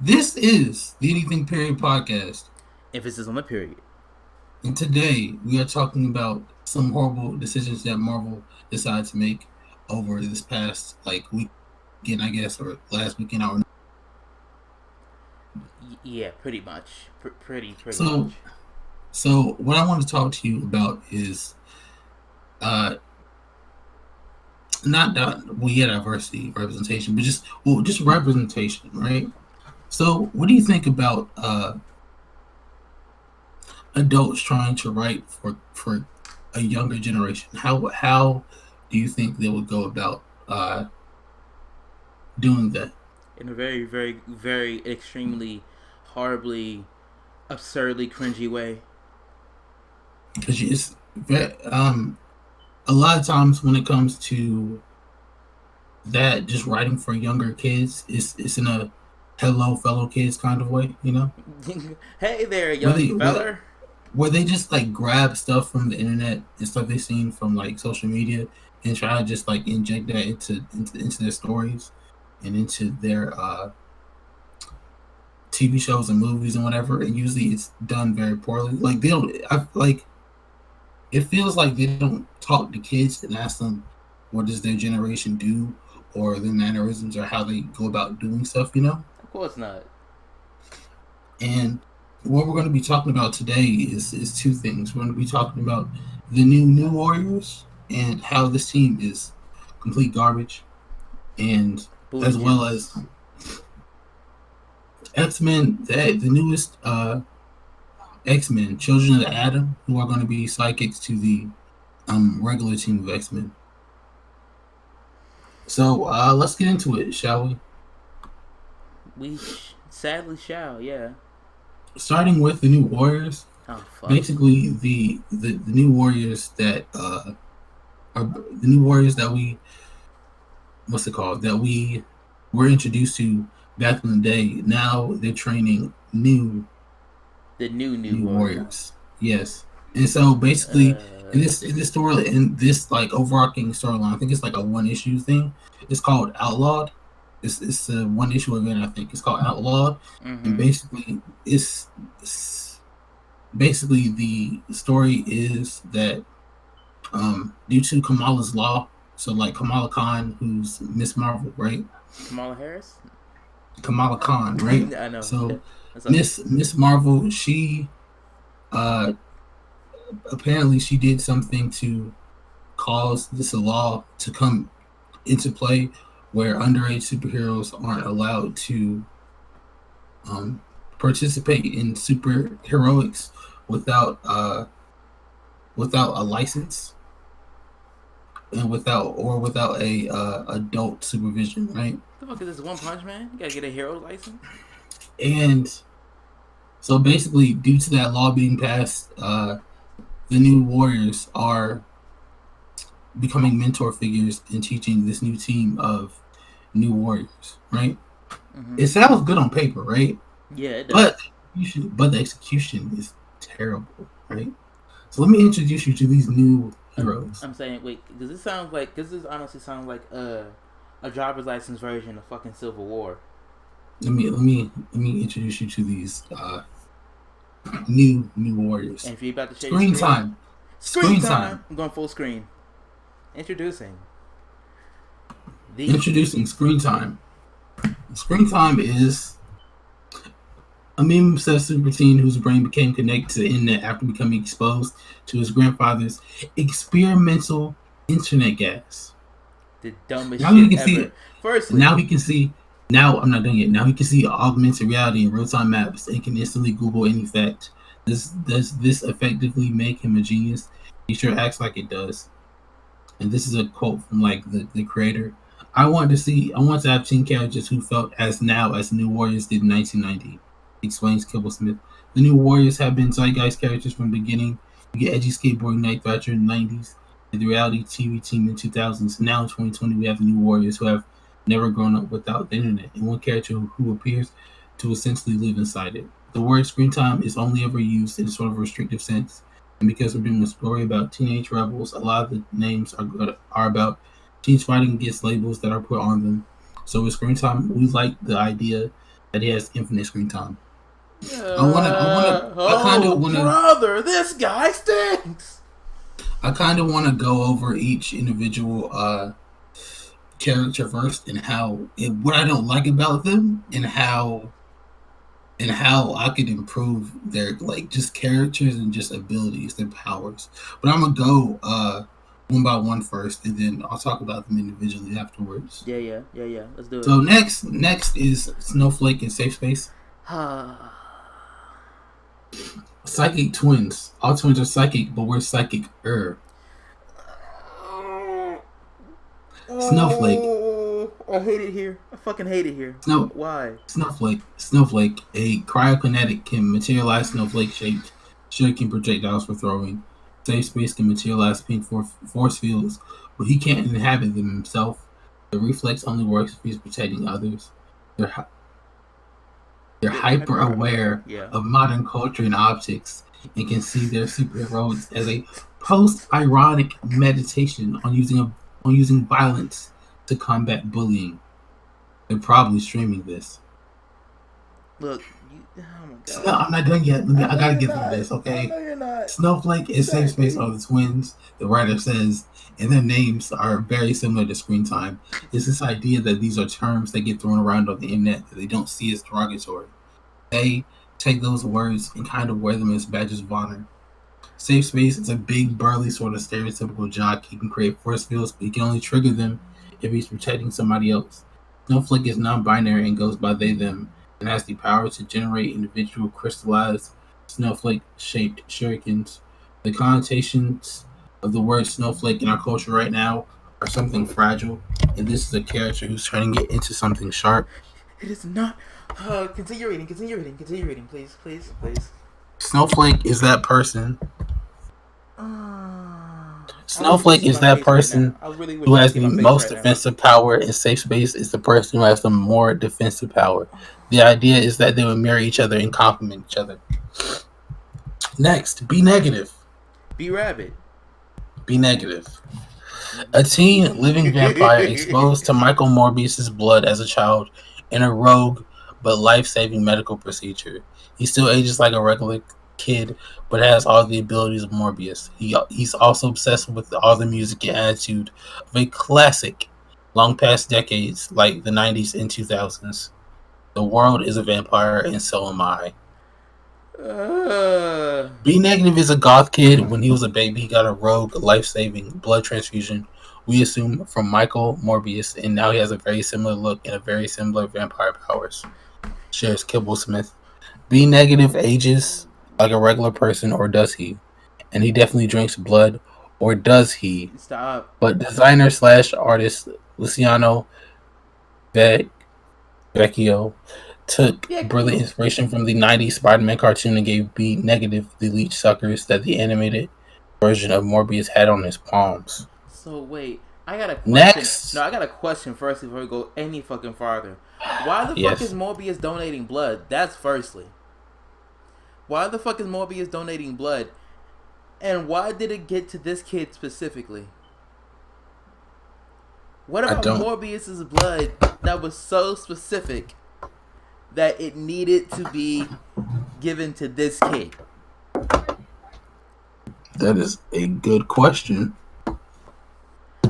This is the Anything Period podcast, Emphasis on the period. and today we are talking about some horrible decisions that Marvel decided to make over this past weekend, I guess, or last weekend. I don't know. Yeah, pretty much. Pretty So, much. so what I want to talk to you about is uh not that we get diversity representation, but just representation, right? So, what do you think about adults trying to write for a younger generation? How do you think they would go about doing that? In a very extremely, horribly, absurdly cringy way. Because a lot of times when it comes to that, just writing for younger kids, it's in a hello fellow kids kind of way, Hey there, where young they where, feller. where they just like grab stuff from the internet and stuff they've seen from like social media and try to just like inject that into their stories and into their TV shows and movies and whatever. And usually it's done very poorly. Like they don't. I like it feels like they don't talk to kids and ask them what does their generation do or their mannerisms or how they go about doing stuff. Of course not. And what we're going to be talking about today is two things. We're going to be talking about the new Warriors and how this team is complete garbage, and Booty as well as juice. X-Men, the newest X-Men, Children of the Atom, who are going to be sidekicks to the regular team of X-Men. So let's get into it, shall we? Sadly shall, yeah. Starting with the new Warriors. Oh fuck. Basically, the new Warriors that are the new Warriors that we what's it called that we were introduced to back in the day. Now they're training The new new warriors. Warriors. Yes, and so basically Uh, in this story in this like overarching storyline, I think it's like a one issue thing. It's called Outlawed. It's a one issue event. I think it's called Outlawed, and mm-hmm. basically it's basically the story is that due to Kamala's law, so like Kamala Khan, who's Miss Marvel, right? Kamala Harris. Kamala Khan, right? I know. So That's okay. Miss Marvel, she uh apparently she did something to cause this law to come into play where underage superheroes aren't allowed to um participate in superheroics without without a license and without a adult supervision, right? The fuck is this One Punch Man? You gotta get a hero license. And so basically, due to that law being passed, the new Warriors are becoming mentor figures and teaching this new team of new Warriors, right? Mm-hmm. It sounds good on paper, right? Yeah, it But does. but the execution is terrible, right? So let me introduce you to these new heroes. I'm saying, wait, does this honestly sound like a driver's license version of fucking Civil War? Let me introduce you to these new Warriors. And if you're about to share your Screen screen, time. screen Screen time. time. I'm going full screen. Introducing the Introducing screen time. Screen time is a meme obsessed super teen whose brain became connected to the internet after becoming exposed to his grandfather's experimental internet gas. the dumbest Now he shit can see ever. it. Firstly, Now he can see. Now I'm not done yet. Now he can see augmented reality in real time maps and can instantly Google any fact. Does this effectively make him a genius? He sure acts like it does. And this is a quote from like the creator. I want to have teen characters who felt as now as the New Warriors did in 1990, explains Kibble Smith. The New Warriors have been zeitgeist characters from the beginning. You get edgy skateboarding Night Thrasher in the 90s and the reality TV team in the 2000s. Now in 2020, we have the New Warriors who have never grown up without the internet, and one character who appears to essentially live inside it. The word screen time is only ever used in sort of a restrictive sense, and because we're doing a story about teenage rebels, a lot of the names are about teens fighting against labels that are put on them. So with screen time, we like the idea that he has infinite screen time. I kind of Oh, wanna, brother, this guy stinks. go over each individual character first and what I don't like about them and how I could improve their like just characters and just abilities, their powers. But I'm gonna go one by one first, and then I'll talk about them individually afterwards. Yeah. Let's do it. So next is Snowflake and Safe Space. Psychic twins. All twins are psychic, but we're psychic. Snowflake. I hate it here. I fucking hate it here. Snow Why? Snowflake. A cryokinetic can materialize snowflake-shaped shuriken projectiles for throwing. Safe space can materialize pink force fields, but he can't inhabit them himself. The reflex only works if he's protecting others. They're they're hyper aware Yeah. of modern culture and optics and can see their superheroes as a post-ironic meditation on using violence to combat bullying. They're probably streaming this. Look, oh my god. No, I'm not done yet. I gotta get through this, okay? No, you're not. Snowflake and Safe Space are the twins, the writer says, and their names are very similar to screen time. It's this idea that these are terms that get thrown around on the internet that they don't see as derogatory. They take those words and kind of wear them as badges of honor. Safe Space is a big, burly, sort of stereotypical jock. He can create force fields, but he can only trigger them if he's protecting somebody else. Snowflake is non-binary and goes by they, them, and has the power to generate individual crystallized snowflake-shaped shurikens. The connotations of the word snowflake in our culture right now are something fragile, and this is a character who's turning it into something sharp. It is not. Continue reading, please. Snowflake is that person. Snowflake is that person who has the most defensive power, and Safe Space is the person who has the more defensive power. The idea is that they will mirror each other and complement each other. Next, Be Negative. Be Rabbit. Be Negative. A teen living vampire exposed to Michael Morbius's blood as a child in a rogue but life-saving medical procedure. He still ages like a regular kid, but has all the abilities of Morbius. He's also obsessed with all the music and attitude of a classic, long past decades like the 90s and 2000s. The world is a vampire, and so am I. Be Negative is a goth kid. When he was a baby, he got a rogue, life-saving blood transfusion, we assume, from Michael Morbius, and now he has a very similar look and a very similar vampire powers. Shares Kibble Smith. Be Negative ages like a regular person, or does he? And he definitely drinks blood, or does he? Stop. But designer / artist Luciano Vecchio took brilliant inspiration from the 90s Spider-Man cartoon and gave Be Negative the leech suckers that the animated version of Morbius had on his palms. So wait, I got a question. Next. No, I got a question first before we go any fucking farther. Why the fuck is Morbius donating blood? That's firstly. Why the fuck is Morbius donating blood? And why did it get to this kid specifically? What about Morbius's blood that was so specific that it needed to be given to this kid? That is a good question.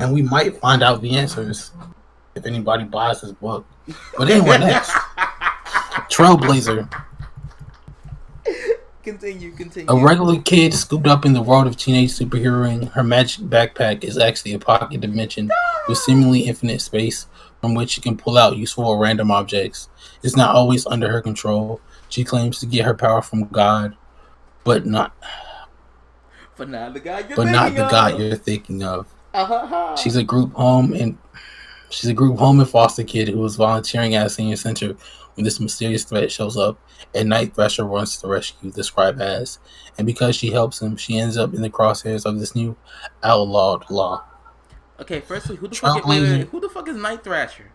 And we might find out the answers if anybody buys this book. But anyway, next. Trailblazer. Continue. A regular kid scooped up in the world of teenage superheroing. Her magic backpack is actually a pocket dimension with seemingly infinite space from which she can pull out useful or random objects. It's not always under her control. She claims to get her power from God, but not the God you're thinking of. She's a group home and foster kid who was volunteering at a senior center when this mysterious threat shows up, and Night Thrasher runs to the rescue, described as. And because she helps him, she ends up in the crosshairs of this new outlawed law. Okay, firstly, who the fuck is Night Thrasher?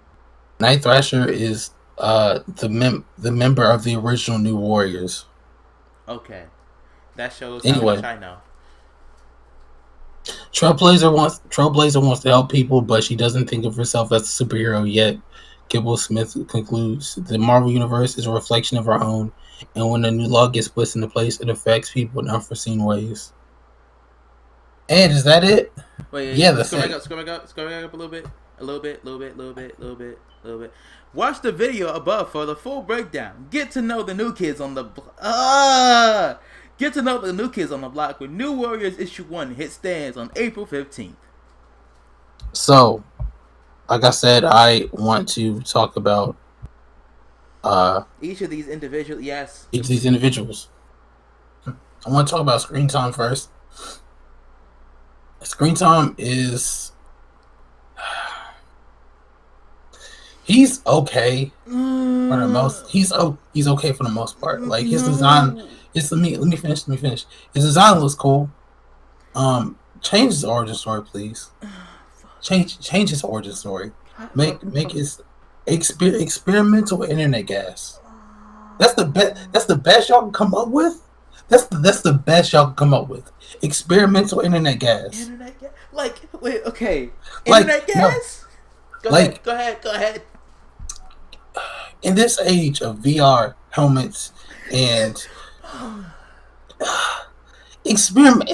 Night Thrasher is the member of the original New Warriors. Okay, that shows how much I know. Trailblazer wants to help people, but she doesn't think of herself as a superhero yet Kibble Smith concludes, the Marvel Universe is a reflection of our own, and when a new law gets put into place, it affects people in unforeseen ways. And is that it? Wait, Yeah, that's scroll back it. up, scroll back up a little bit. A little bit. Watch the video above for the full breakdown. Get to know the new kids on the Get to know the new kids on the block with New Warriors issue 1 hit stands on April 15th. So, like I said, I want to talk about each of these individuals. Yes. Each of these individuals. I want to talk about screen time first. Screen time is he's okay for the most. He's okay for the most part. Like his design. Let me finish. His design looks cool. Change his origin story, please. Change his origin story. Make his experimental internet gas. That's the best. That's the best y'all can come up with. That's the best y'all can come up with. Experimental internet gas. Internet gas? Like, wait, okay. Internet gas? No. Go ahead. In this age of VR helmets and experiment,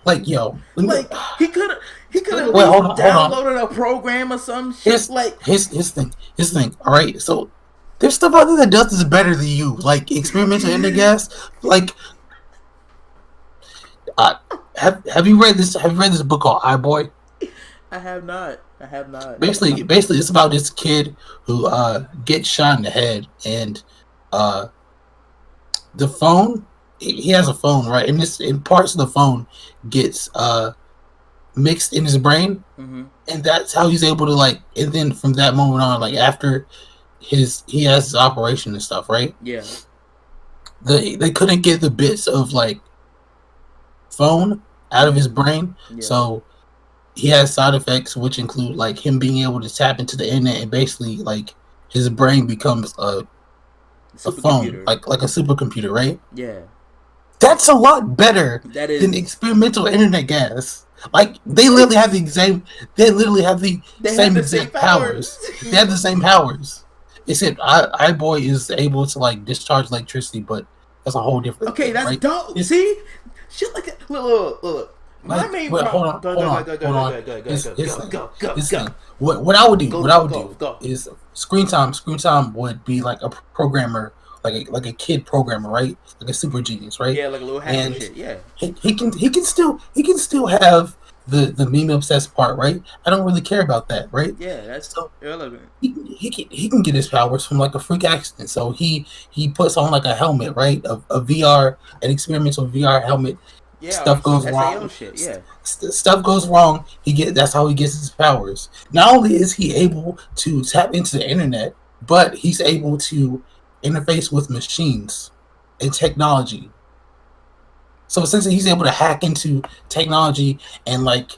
like yo, like he could have downloaded a program or some shit. His thing. All right, so there's stuff out there that does this better than you. Like experimental internet gas. Like, have you read this? Have you read this book called iBoy? I have not. Basically, it's about this kid who gets shot in the head, and the phone. He has a phone, right? And in parts of the phone gets mixed in his brain, and that's how he's able to like. And then from that moment on, like after he has his operation and stuff, right? Yeah. They couldn't get the bits of like phone out of his brain, so he has side effects, which include like him being able to tap into the internet, and basically like his brain becomes a phone, like a supercomputer, right? Yeah. That's a lot better than experimental internet gas. Like they literally have the same. They literally have the same exact powers. They have the same powers. Except iBoy is able to like discharge electricity, but that's a whole different. Okay, thing, that's right? Dope. See, shit like that. Look. My main problem. Go. What I would do is screen time would be like a programmer, like a kid programmer, right? Like a super genius, right? Yeah, like a little hacky shit. Yeah. He can still have the meme obsessed part, right? I don't really care about that, right? Yeah, that's so irrelevant. He can get his powers from like a freak accident. So he puts on like a helmet, right? A VR, an experimental VR helmet. Yeah, stuff goes wrong. Shit, yeah. Stuff goes wrong. That's how he gets his powers. Not only is he able to tap into the internet, but he's able to interface with machines and technology. So essentially, he's able to hack into technology and like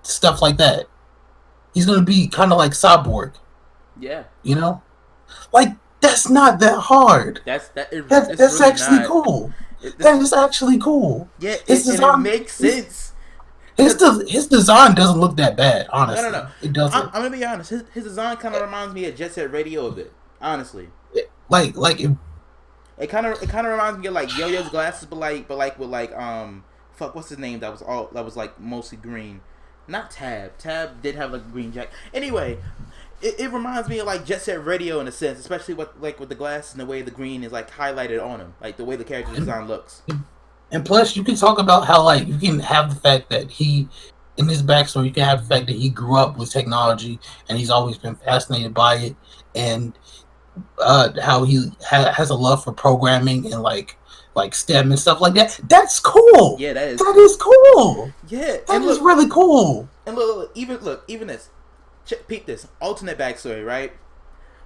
stuff like that. He's gonna be kind of like Cyborg. Yeah. You know, like that's not that hard. That's really actually cool. That is actually cool. Yeah, it makes sense. His design doesn't look that bad, honestly. No. It doesn't. I'm gonna be honest. His design kind of reminds me of Jet Set Radio a bit, honestly. It kind of reminds me of like Yo-Yo's glasses, but with what's his name? That was like mostly green. Not Tab. Tab did have like a green jacket. Anyway. It reminds me of like Jet Set Radio in a sense, especially with the glasses and the way the green is like highlighted on him, like the way the character design looks. And plus, you can talk about how like you can have the fact that he, in his backstory, you can have the fact that he grew up with technology and he's always been fascinated by it, and how he has a love for programming and like STEM and stuff like that. That's cool. Yeah, that is cool. Yeah, that is really cool. And even this. Peep this alternate backstory, right?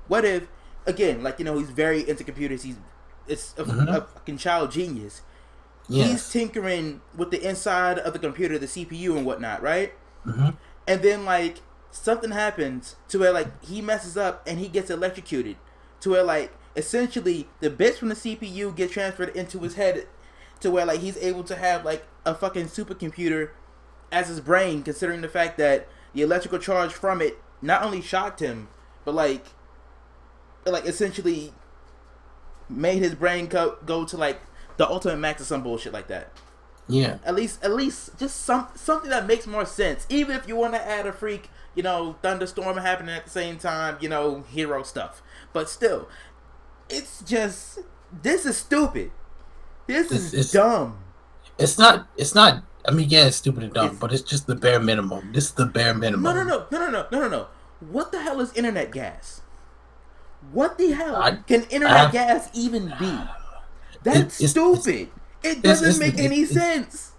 What if, again, like he's very into computers. It's a fucking child genius. Yes. He's tinkering with the inside of the computer, the CPU and whatnot, right? And then like something happens to where like he messes up and he gets electrocuted, to where like essentially the bits from the CPU get transferred into his head, to where like he's able to have like a fucking supercomputer as his brain, considering the fact that the electrical charge from it not only shocked him, but like essentially made his brain go to like the ultimate max or some bullshit like that. Yeah. At least just something that makes more sense. Even if you want to add a freak, thunderstorm happening at the same time, hero stuff. But still, it's just, this is stupid. This is dumb. It's not. I mean, yeah, it's stupid and dumb, but it's just the bare minimum. This is the bare minimum. No. What the hell is internet gas? What the hell can internet gas even be? That's stupid. It doesn't make any sense.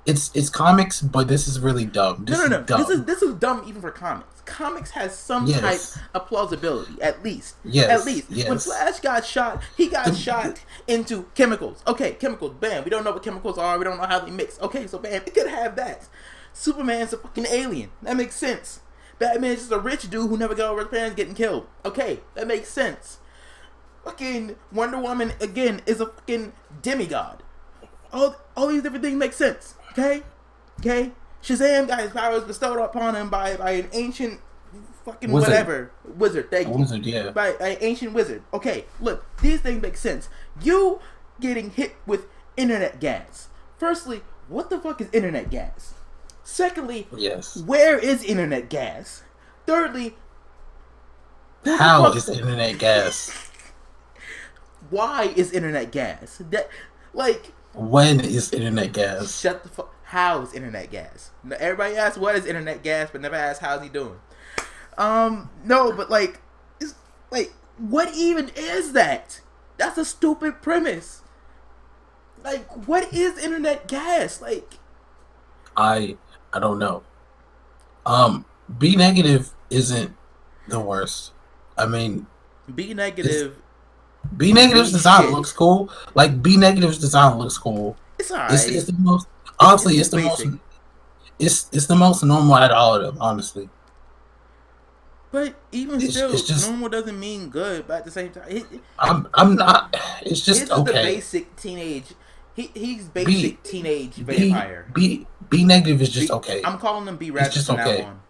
It's comics, but this is really dumb. No. This is dumb even for comics. Comics has some type of plausibility, at least. Yes. When Flash got shot, he got shot into chemicals. Okay, chemicals. Bam. We don't know what chemicals are. We don't know how they mix. Okay, so bam, we could have that. Superman's a fucking alien. That makes sense. Batman's just a rich dude who never got over his parents getting killed. Okay, that makes sense. Fucking Wonder Woman again is a fucking demigod. All these different things make sense. Okay. Shazam got his powers bestowed upon him by an ancient fucking wizard. Thank you. Wizard, yeah. By an ancient wizard. Okay, look, these things make sense. You getting hit with internet gas. Firstly, what the fuck is internet gas? Secondly, where is internet gas? Thirdly, how is internet gas? Why is internet gas? When is internet gas? Shut the fuck. How is internet gas? Everybody asks what is internet gas, but never asks how's he doing. No, but it's what even is that? That's a stupid premise. What is internet gas? I don't know. B negative isn't the worst. I mean, B negative. B negative's design looks cool. B negative's design looks cool. It's alright. It's the most. Honestly, it's the most. It's the most normal out of all of them. Honestly. But even still, just, normal doesn't mean good. But at the same time, I'm not. It's just okay. The basic teenage. He's basic teenage vampire. B negative is just okay. I'm calling him B Rabbit just from okay. now on.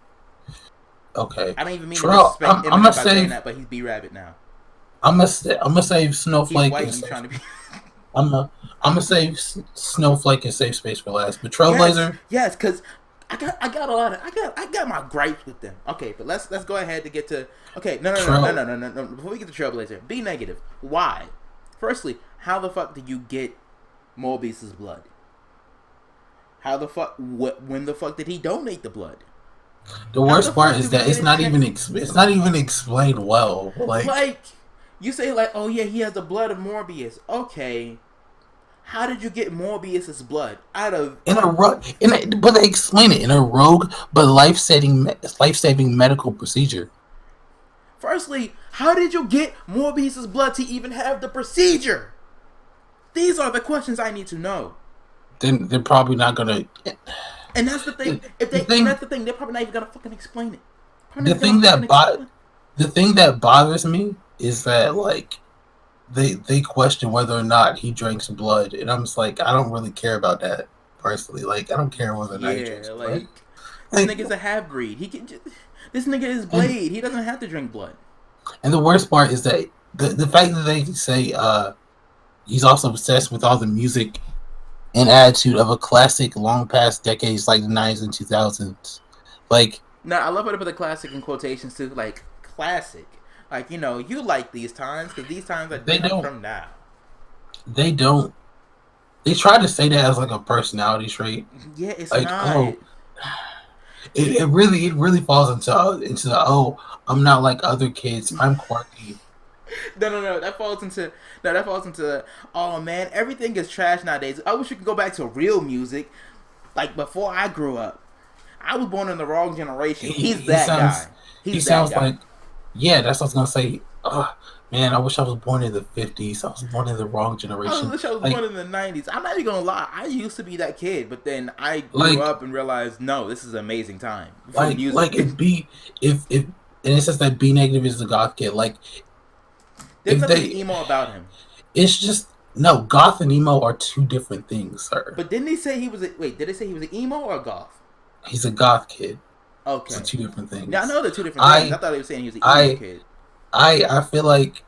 Okay. I don't even mean to disrespect him by saying that, but he's B Rabbit now. I'm gonna save Snowflake. I'm gonna save Snowflake and save space for last. But Trailblazer. Yes, because I got a lot of I got my gripes with them. Okay, but let's go ahead to get to no. Before we get to Trailblazer, B negative. Why? Firstly, how the fuck did you get Morbius's blood? How the fuck? When the fuck did he donate the blood? The worst part is that it's not even explained well. You say oh yeah, he has the blood of Morbius. Okay, how did you get Morbius's blood out of but they explain it in a rogue but life-saving medical procedure. Firstly, how did you get Morbius's blood to even have the procedure? These are the questions I need to know. Then they're probably not gonna. And that's the thing. That's the thing. They're probably not even gonna fucking explain it. The thing that bothers me is that they question whether or not he drinks blood, and I'm just I don't really care about that personally. I don't care whether or not he drinks blood. This nigga's a half breed. This nigga is Blade. He doesn't have to drink blood. And the worst part is that the fact that they say he's also obsessed with all the music and attitude of a classic long past decades like the 90s and 2000s. No, I love how to put the classic in quotations too. Classic. You like these times because these times are different from now. They don't. They try to say that as a personality trait. Yeah, it's not. It really falls into the I'm not like other kids. I'm quirky. No. That falls into. Oh man, everything is trash nowadays. I wish we could go back to real music, before I grew up. I was born in the wrong generation. He's that guy. He sounds like. Yeah, that's what I was gonna say. Man, I wish I was born in the 50s. I was born in the wrong generation. I wish I was born in the 90s. I'm not even gonna lie. I used to be that kid, but then I grew up and realized, no, this is an amazing time. And it says that B negative is the goth kid. There's nothing emo about him. It's just no, goth and emo are two different things, sir. But didn't they say he was did they say he was an emo or a goth? He's a goth kid. So Okay. two different Now I things. know they're two different things. I thought they were saying he was an emo I kid. I feel like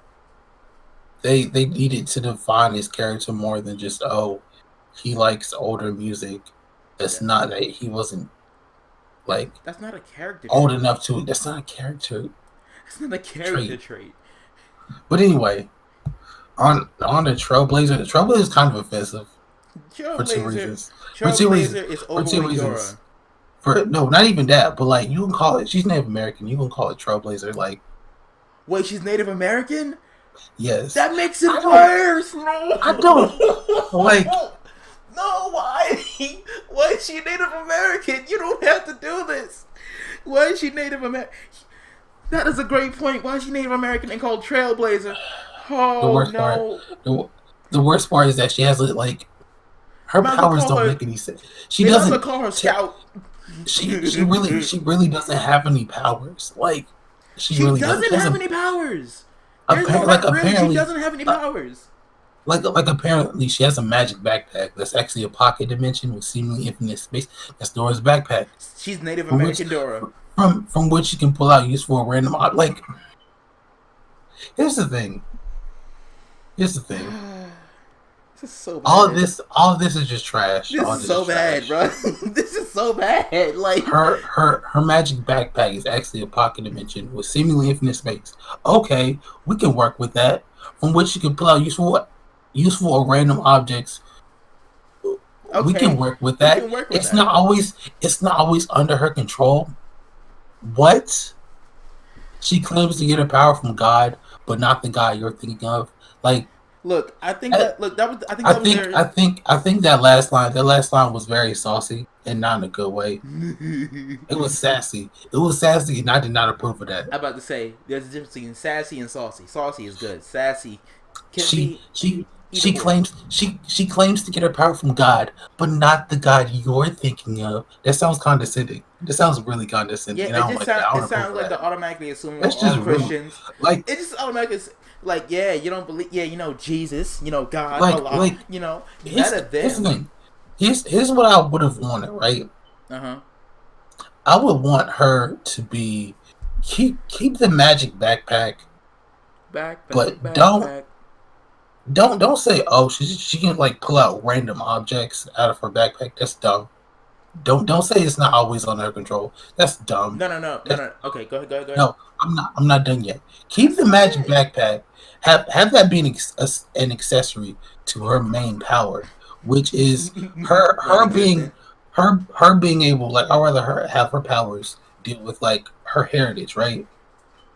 they needed to define his character more than just he likes older music. That's not that he wasn't like That's not a character old trait. enough to. That's not a character That's not a character trait. trait. But anyway, on the Trailblazer, the Trailblazer is kind of offensive for two Trailblazer, reasons. For two Trailblazer reasons. is For two overweight reasons. Dora. For no, not even that. But like you can call it. She's Native American. You can call it Trailblazer. Like Wait, she's Native American? yes. That makes it worse. No. I don't like. No, why? Why is she Native American? You don't have to do this. Why is she Native American? That is a great point. Why is she Native American and called Trailblazer? The Oh worst part. no. The worst part is that she has like her powers don't make any sense. She they doesn't might as well call her Scout. She really doesn't have any powers. Like she She really doesn't. doesn't She has have a, any powers. There's no like really. She apparently doesn't have any powers. like apparently she has a magic backpack that's actually a pocket dimension with seemingly infinite space. That's Dora's backpack. She's Native American Dora. From which you can pull out useful random like. Here's the thing. This is so bad. All of this is just trash. This is so bad, bro. This is so bad. Like her magic backpack is actually a pocket dimension with seemingly infinite space. Okay, we can work with that. From which you can pull out useful or random objects. Okay. We can work with that. It's not always under her control. What? She claims to get her power from God, but not the God you're thinking of. Like, look, I think that last line was very saucy and not in a good way. It was sassy. And I did not approve of that. I'm about to say there's a difference between sassy and saucy. Saucy is good. Sassy she claims to get her power from God, but not the God you're thinking of. That sounds condescending. That sounds really condescending. Yeah, it sounds like they're automatically assuming we're all Christians. Like it just automatically like, yeah, you don't believe, yeah, you know, Jesus, you know, God, Allah, you know, here's the thing. Here's what I would have wanted, right? I would want her to be keep the magic backpack, but don't say, oh, she can like pull out random objects out of her backpack. That's dumb. Don't say it's not always on her control. That's dumb. No. Okay, go ahead. No, I'm not done yet. Keep the magic backpack. Have that be an accessory to her main power, which is her being able, like, I'd rather her have her powers deal with like her heritage, right?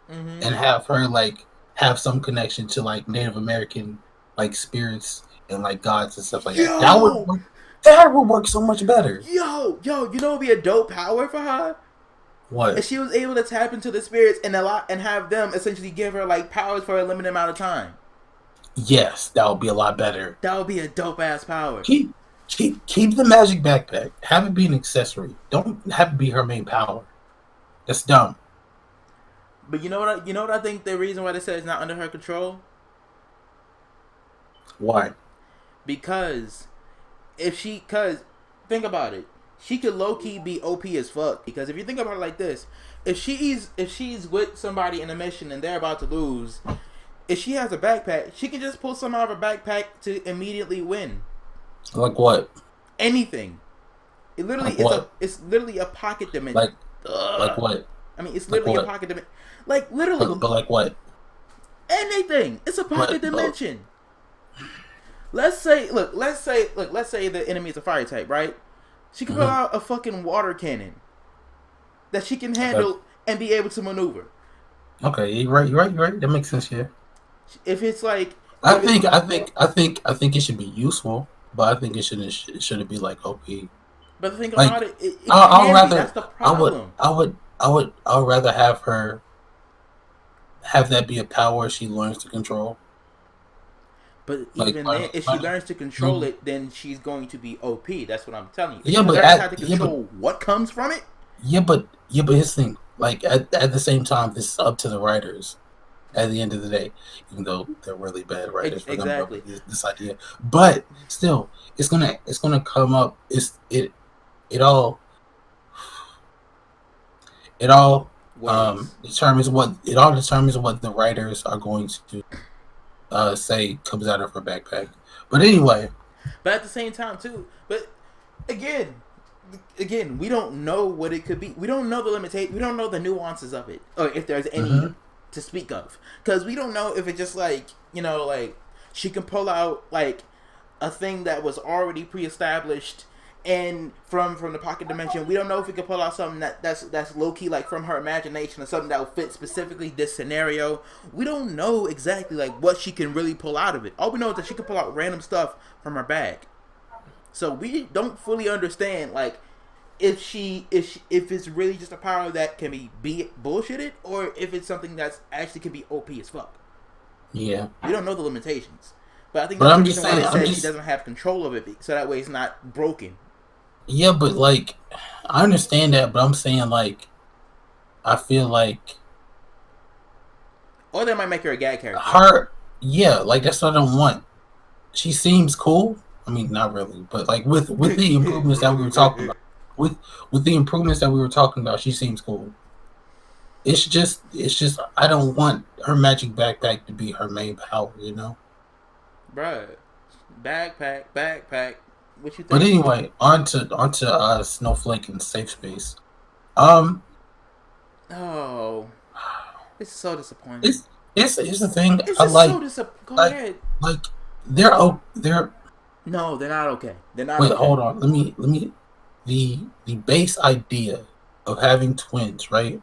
And have her like have some connection to like Native American like spirits and like gods and stuff like that. That would work so much better. Yo, you know what would be a dope power for her? What? If she was able to tap into the spirits and have them essentially give her like powers for a limited amount of time. Yes, that would be a lot better. That would be a dope ass power. Keep the magic backpack. Have it be an accessory. Don't have it be her main power. That's dumb. But you know what I think the reason why they said it's not under her control? Why? Because think about it. She could low key be OP as fuck. Because if you think about it like this, if she's with somebody in a mission and they're about to lose, if she has a backpack, she can just pull some out of her backpack to immediately win. Like what? Anything. It's literally a pocket dimension. Like what? I mean, it's literally a pocket dimension. Like literally. But like what? Anything. It's a pocket dimension. Let's say the enemy is a fire type, right? She can pull out a fucking water cannon that she can handle and be able to maneuver. Okay, you're right. That makes sense, yeah. If it's like, I think it should be useful, but I think it shouldn't be like OP. But the thing about it that's the problem. I would rather have her have that be a power she learns to control. But even then, if she learns to control it, then she's going to be OP. That's what I'm telling you. Yeah, but what comes from it. Yeah, but his thing, like at the same time, this is up to the writers. At the end of the day, even though they're really bad writers for coming up with this idea, but still, it's gonna come up. It all Words. determines what the writers are going to say comes out of her backpack. But anyway, But at the same time too. But again, we don't know what it could be. We don't know the limitation. We don't know the nuances of it, or if there's any to speak of. Because we don't know if it's just like, like she can pull out like a thing that was already pre-established and from the pocket dimension. We don't know if we can pull out something that's low key, like from her imagination, or something that will fit specifically this scenario. We don't know exactly like what she can really pull out of it. All we know is that she can pull out random stuff from her bag. So we don't fully understand like if it's really just a power that can be bullshitted, or if it's something that's actually can be OP as fuck. Yeah, we don't know the limitations. But I think but that's the I'm just reason why saying, they said she doesn't have control of it, so that way it's not broken. Yeah, but like, I understand that, but I'm saying like, I feel like Or they might make her a gag character. yeah, like that's what I don't want. She seems cool. I mean, not really, but like with the improvements that we were talking about, with with the improvements that we were talking about, she seems cool. It's just I don't want her magic backpack to be her main power, you know. Bruh. Backpack. What you But think? anyway, onto Snowflake and Safe Space. Um, Oh. It's so disappointing. it's the thing It's I just so like disappointing. Go like ahead. like they're No, they're not okay. They're not wait, okay. hold on. Let me the base idea of having twins, right?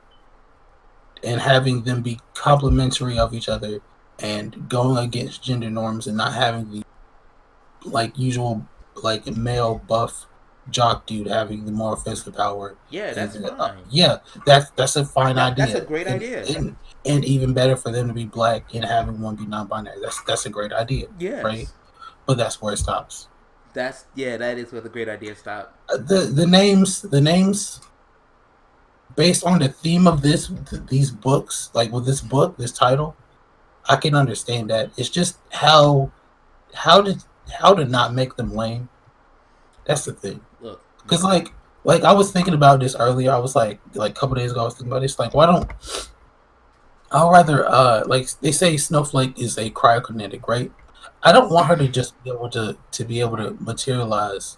And having them be complementary of each other and going against gender norms and not having the like usual like male buff jock dude having the more offensive power. Yeah, And that's fine. yeah, that's a fine That's a idea. great idea. And even better for them to be black and having one be non-binary. That's a great idea, right? Yes. But that's where it stops. That is where the great idea stopped. The names based on the theme of these books, like with this title, I can understand that. It's just how did how to not make them lame. That's the thing. Because Look. like I was thinking about this earlier. I was like a couple days ago. I was thinking about this. Like, why don't I'll rather like they say Snowflake is a cryokinetic, right? I don't want her to just be able to materialize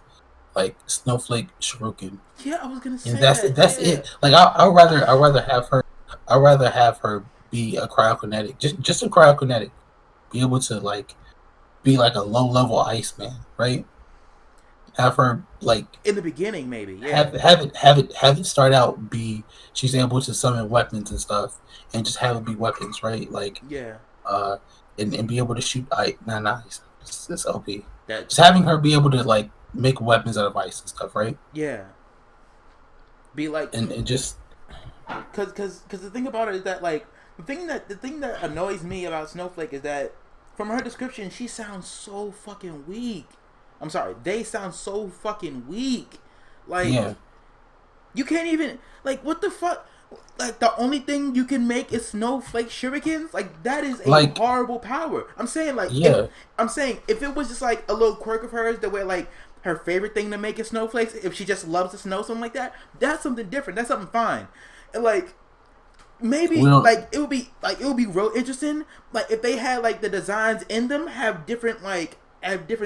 like Snowflake Shuriken, Yeah, I was gonna and say that's that. that's Yeah. it. Like I'd rather have her be a cryokinetic, just a cryokinetic, be able to like be like a low level Iceman, right? Have her like In the beginning, maybe. Yeah. have it start out be she's able to summon weapons and stuff, and just have it be weapons, right? Like Yeah. uh, and be able to shoot ice. Nah, it's OP. That. Just having her be able to like make weapons out of ice and stuff, right? Yeah. Be like, And just cause the thing about it is that like the thing that annoys me about Snowflake is that from her description she sounds so fucking weak. I'm sorry, they sound so fucking weak. Like yeah, you can't even like what the fuck. Like the only thing you can make is snowflake shurikens. Like that is a like horrible power. I'm saying like yeah, if it was just like a little quirk of hers, the way like her favorite thing to make is snowflakes. If she just loves the snow, something like that, that's something different. That's something fine. And like maybe well, like it would be real interesting. Like if they had like the designs in them have different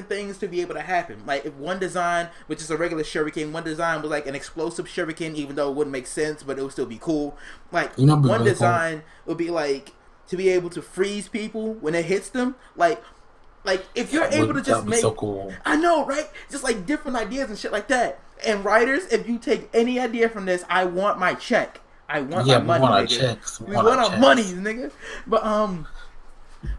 things to be able to happen. Like if one design, which is a regular shuriken, one design was like an explosive shuriken, even though it wouldn't make sense, but it would still be cool. Like one really cool. design would be like to be able to freeze people when it hits them. Like if you're able to That just would be so make, cool. I know, right? Just like different ideas and shit like that. And writers, if you take any idea from this, I want my check. I want Yeah, my we money, want our nigga. checks. We We want our want our monies, checks. nigga.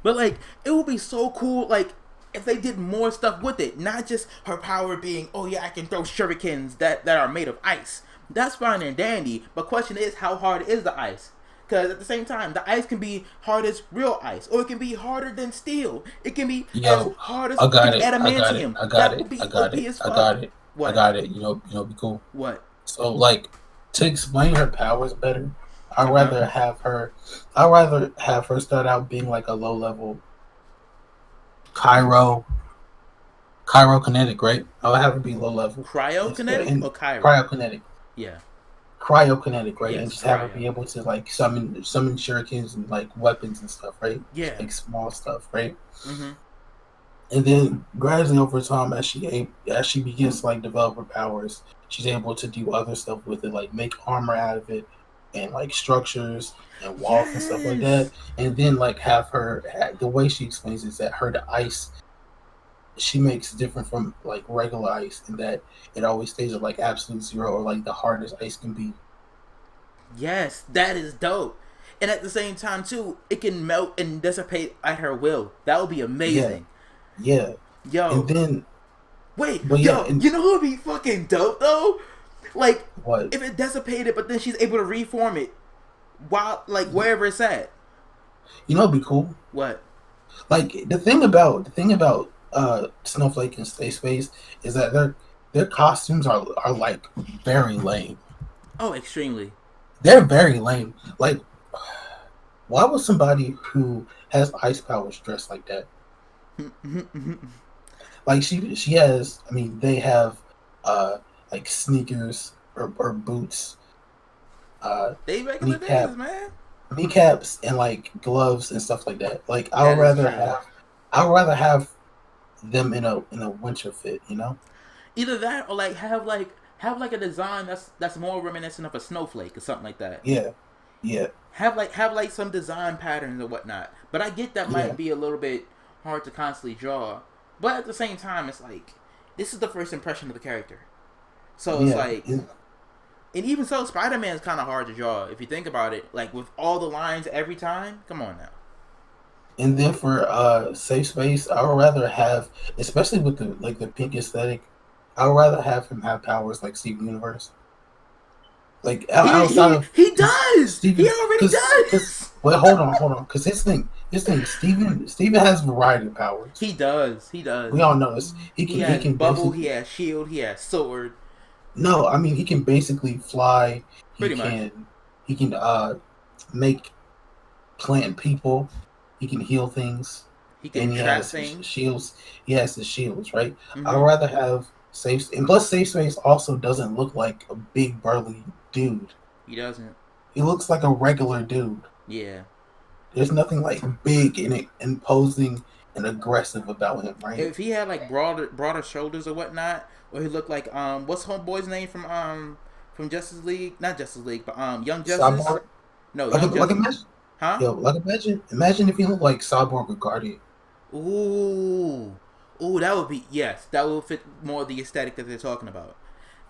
But like it would be so cool, like if they did more stuff with it, not just her power being, oh yeah, I can throw shurikens that are made of ice. That's fine and dandy. But question is, how hard is the ice? Because at the same time, the ice can be hard as real ice, or it can be harder than steel. It can be as Yo, hard as I got fucking it. I got it. adamantium. I got That it. would be I got OP it. as I fuck. got it. I What? got it. Be cool. What? So like to explain her powers better, I'd Uh huh. rather have her I'd rather have her start out being like a low level Cairo Cairo kinetic, right? I'll have her be low level. Cryokinetic And or Cairo? cryokinetic. Yeah. cryokinetic, right? And Yes, just have her cryo. be able to like summon shurikens and like weapons and stuff, right? Yeah. Like small stuff, right? Mm-hmm. And then gradually over time, as she begins to like develop her powers, she's able to do other stuff with it, like make armor out of it, and like structures and walls and stuff like that. Yes. And then like have her the way she explains it is that her the ice she makes different from like regular ice in that it always stays at like absolute zero or like the hardest ice can be. Yes, that is dope. And at the same time too, it can melt and dissipate at her will. That would be Yeah, amazing. yeah. And Yo, then, wait, but yeah, yo, and you know who would be fucking dope though? Like, what if it dissipated, but then she's able to reform it while, like, wherever it's at. it'd be cool. What? Like the thing about Snowflake and Stay Space is that their costumes are like very lame. Oh, extremely. They're very lame. Like, why would somebody who has ice powers dress like that? Like she has. I mean, they have like sneakers or boots, They regular kneecap days, man. kneecaps and like gloves and stuff like that. Like That is true. I would rather have them in a winter fit, you know? Either that or like have a design that's more reminiscent of a snowflake or something like that. Yeah. Yeah. Have like some design patterns or whatnot. But I get that Yeah. might be a little bit hard to constantly draw. But at the same time, it's like this is the first impression of the character. So it's Yeah. like, and even so, Spider Man is kind of hard to draw if you think about it. Like with all the lines every time. Come on now. And then for safe space, I would rather have, especially with the pink aesthetic, I would rather have him have powers like Steven Universe. Like He outside he of he because does. He Steven, already because does. wait, hold on, because his thing, Steven has variety of powers. He does. He does. We all know this. He He has can bubble. He basically has shield. He has sword. no, I mean he can basically fly. He Pretty much. can he can make plant people. He can heal things, He can and he trap has his things. shields. He has his shields, right? I'd Mm-hmm. rather have safe, and plus safe space also doesn't look like a big burly dude. He doesn't. He looks like a regular dude. Yeah. There's nothing like big and imposing and aggressive about him, right? If he had like broader shoulders or whatnot, or he looked like what's homeboy's name from Justice League? Not Justice League, but Young Justice. Cyborg, No, Young like Justice. imagine, Huh? imagine if he looked like Cyborg or Guardian. Ooh. Ooh, that would be yes. That would fit more the aesthetic that they're talking about.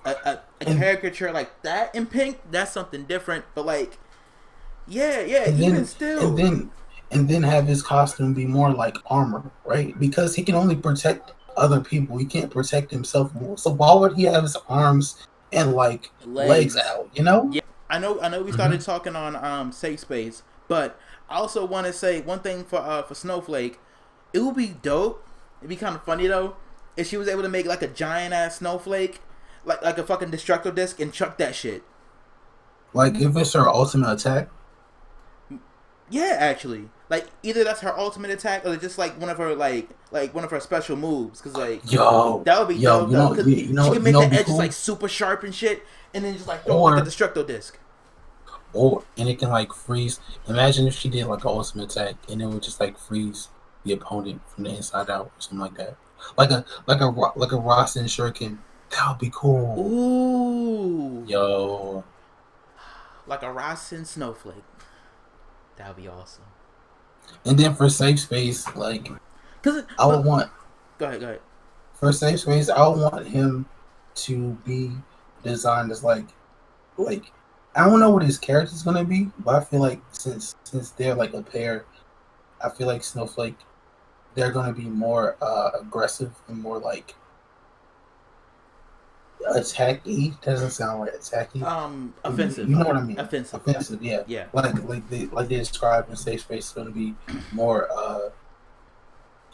A And caricature like that in pink, that's something different. But like, yeah. and Even then and still, then and then have his costume be more like armor, right? Because he can only protect other people. He can't protect himself more. So why would he have his arms and like legs legs. out? You know? Yeah, I know. I know. We Mm-hmm. started talking on safe space, but I also want to say one thing for Snowflake. It would be dope. It'd be kind of funny though if she was able to make like a giant ass snowflake, like a fucking destructo disc, and chuck that shit. Like if it's her ultimate attack. Yeah, actually, like either that's her ultimate attack or just like one of her like one of her special moves. Cause like that would be dope though. Cause she can make the be edges cool. like super sharp and shit, and then just like throw like a Or destructo disc. and it can like freeze. Imagine if she did like an ultimate attack and it would just like freeze the opponent from the inside out or something like that. Like a Rasen Shuriken. That would be cool. Ooh, Yo. like a Rasen snowflake. That would be awesome. And then for safe space, like Cause I would want go ahead, go ahead. for safe space, I would want him to be designed as like I don't know what his character's gonna be, but I feel like since they're like a pair, I feel like Snowflake they're gonna be more aggressive and more like attacky. Doesn't sound right, attacky. Offensive. You know what I mean? Offensive. Offensive, yeah. Yeah. Like they described in safe space is gonna be more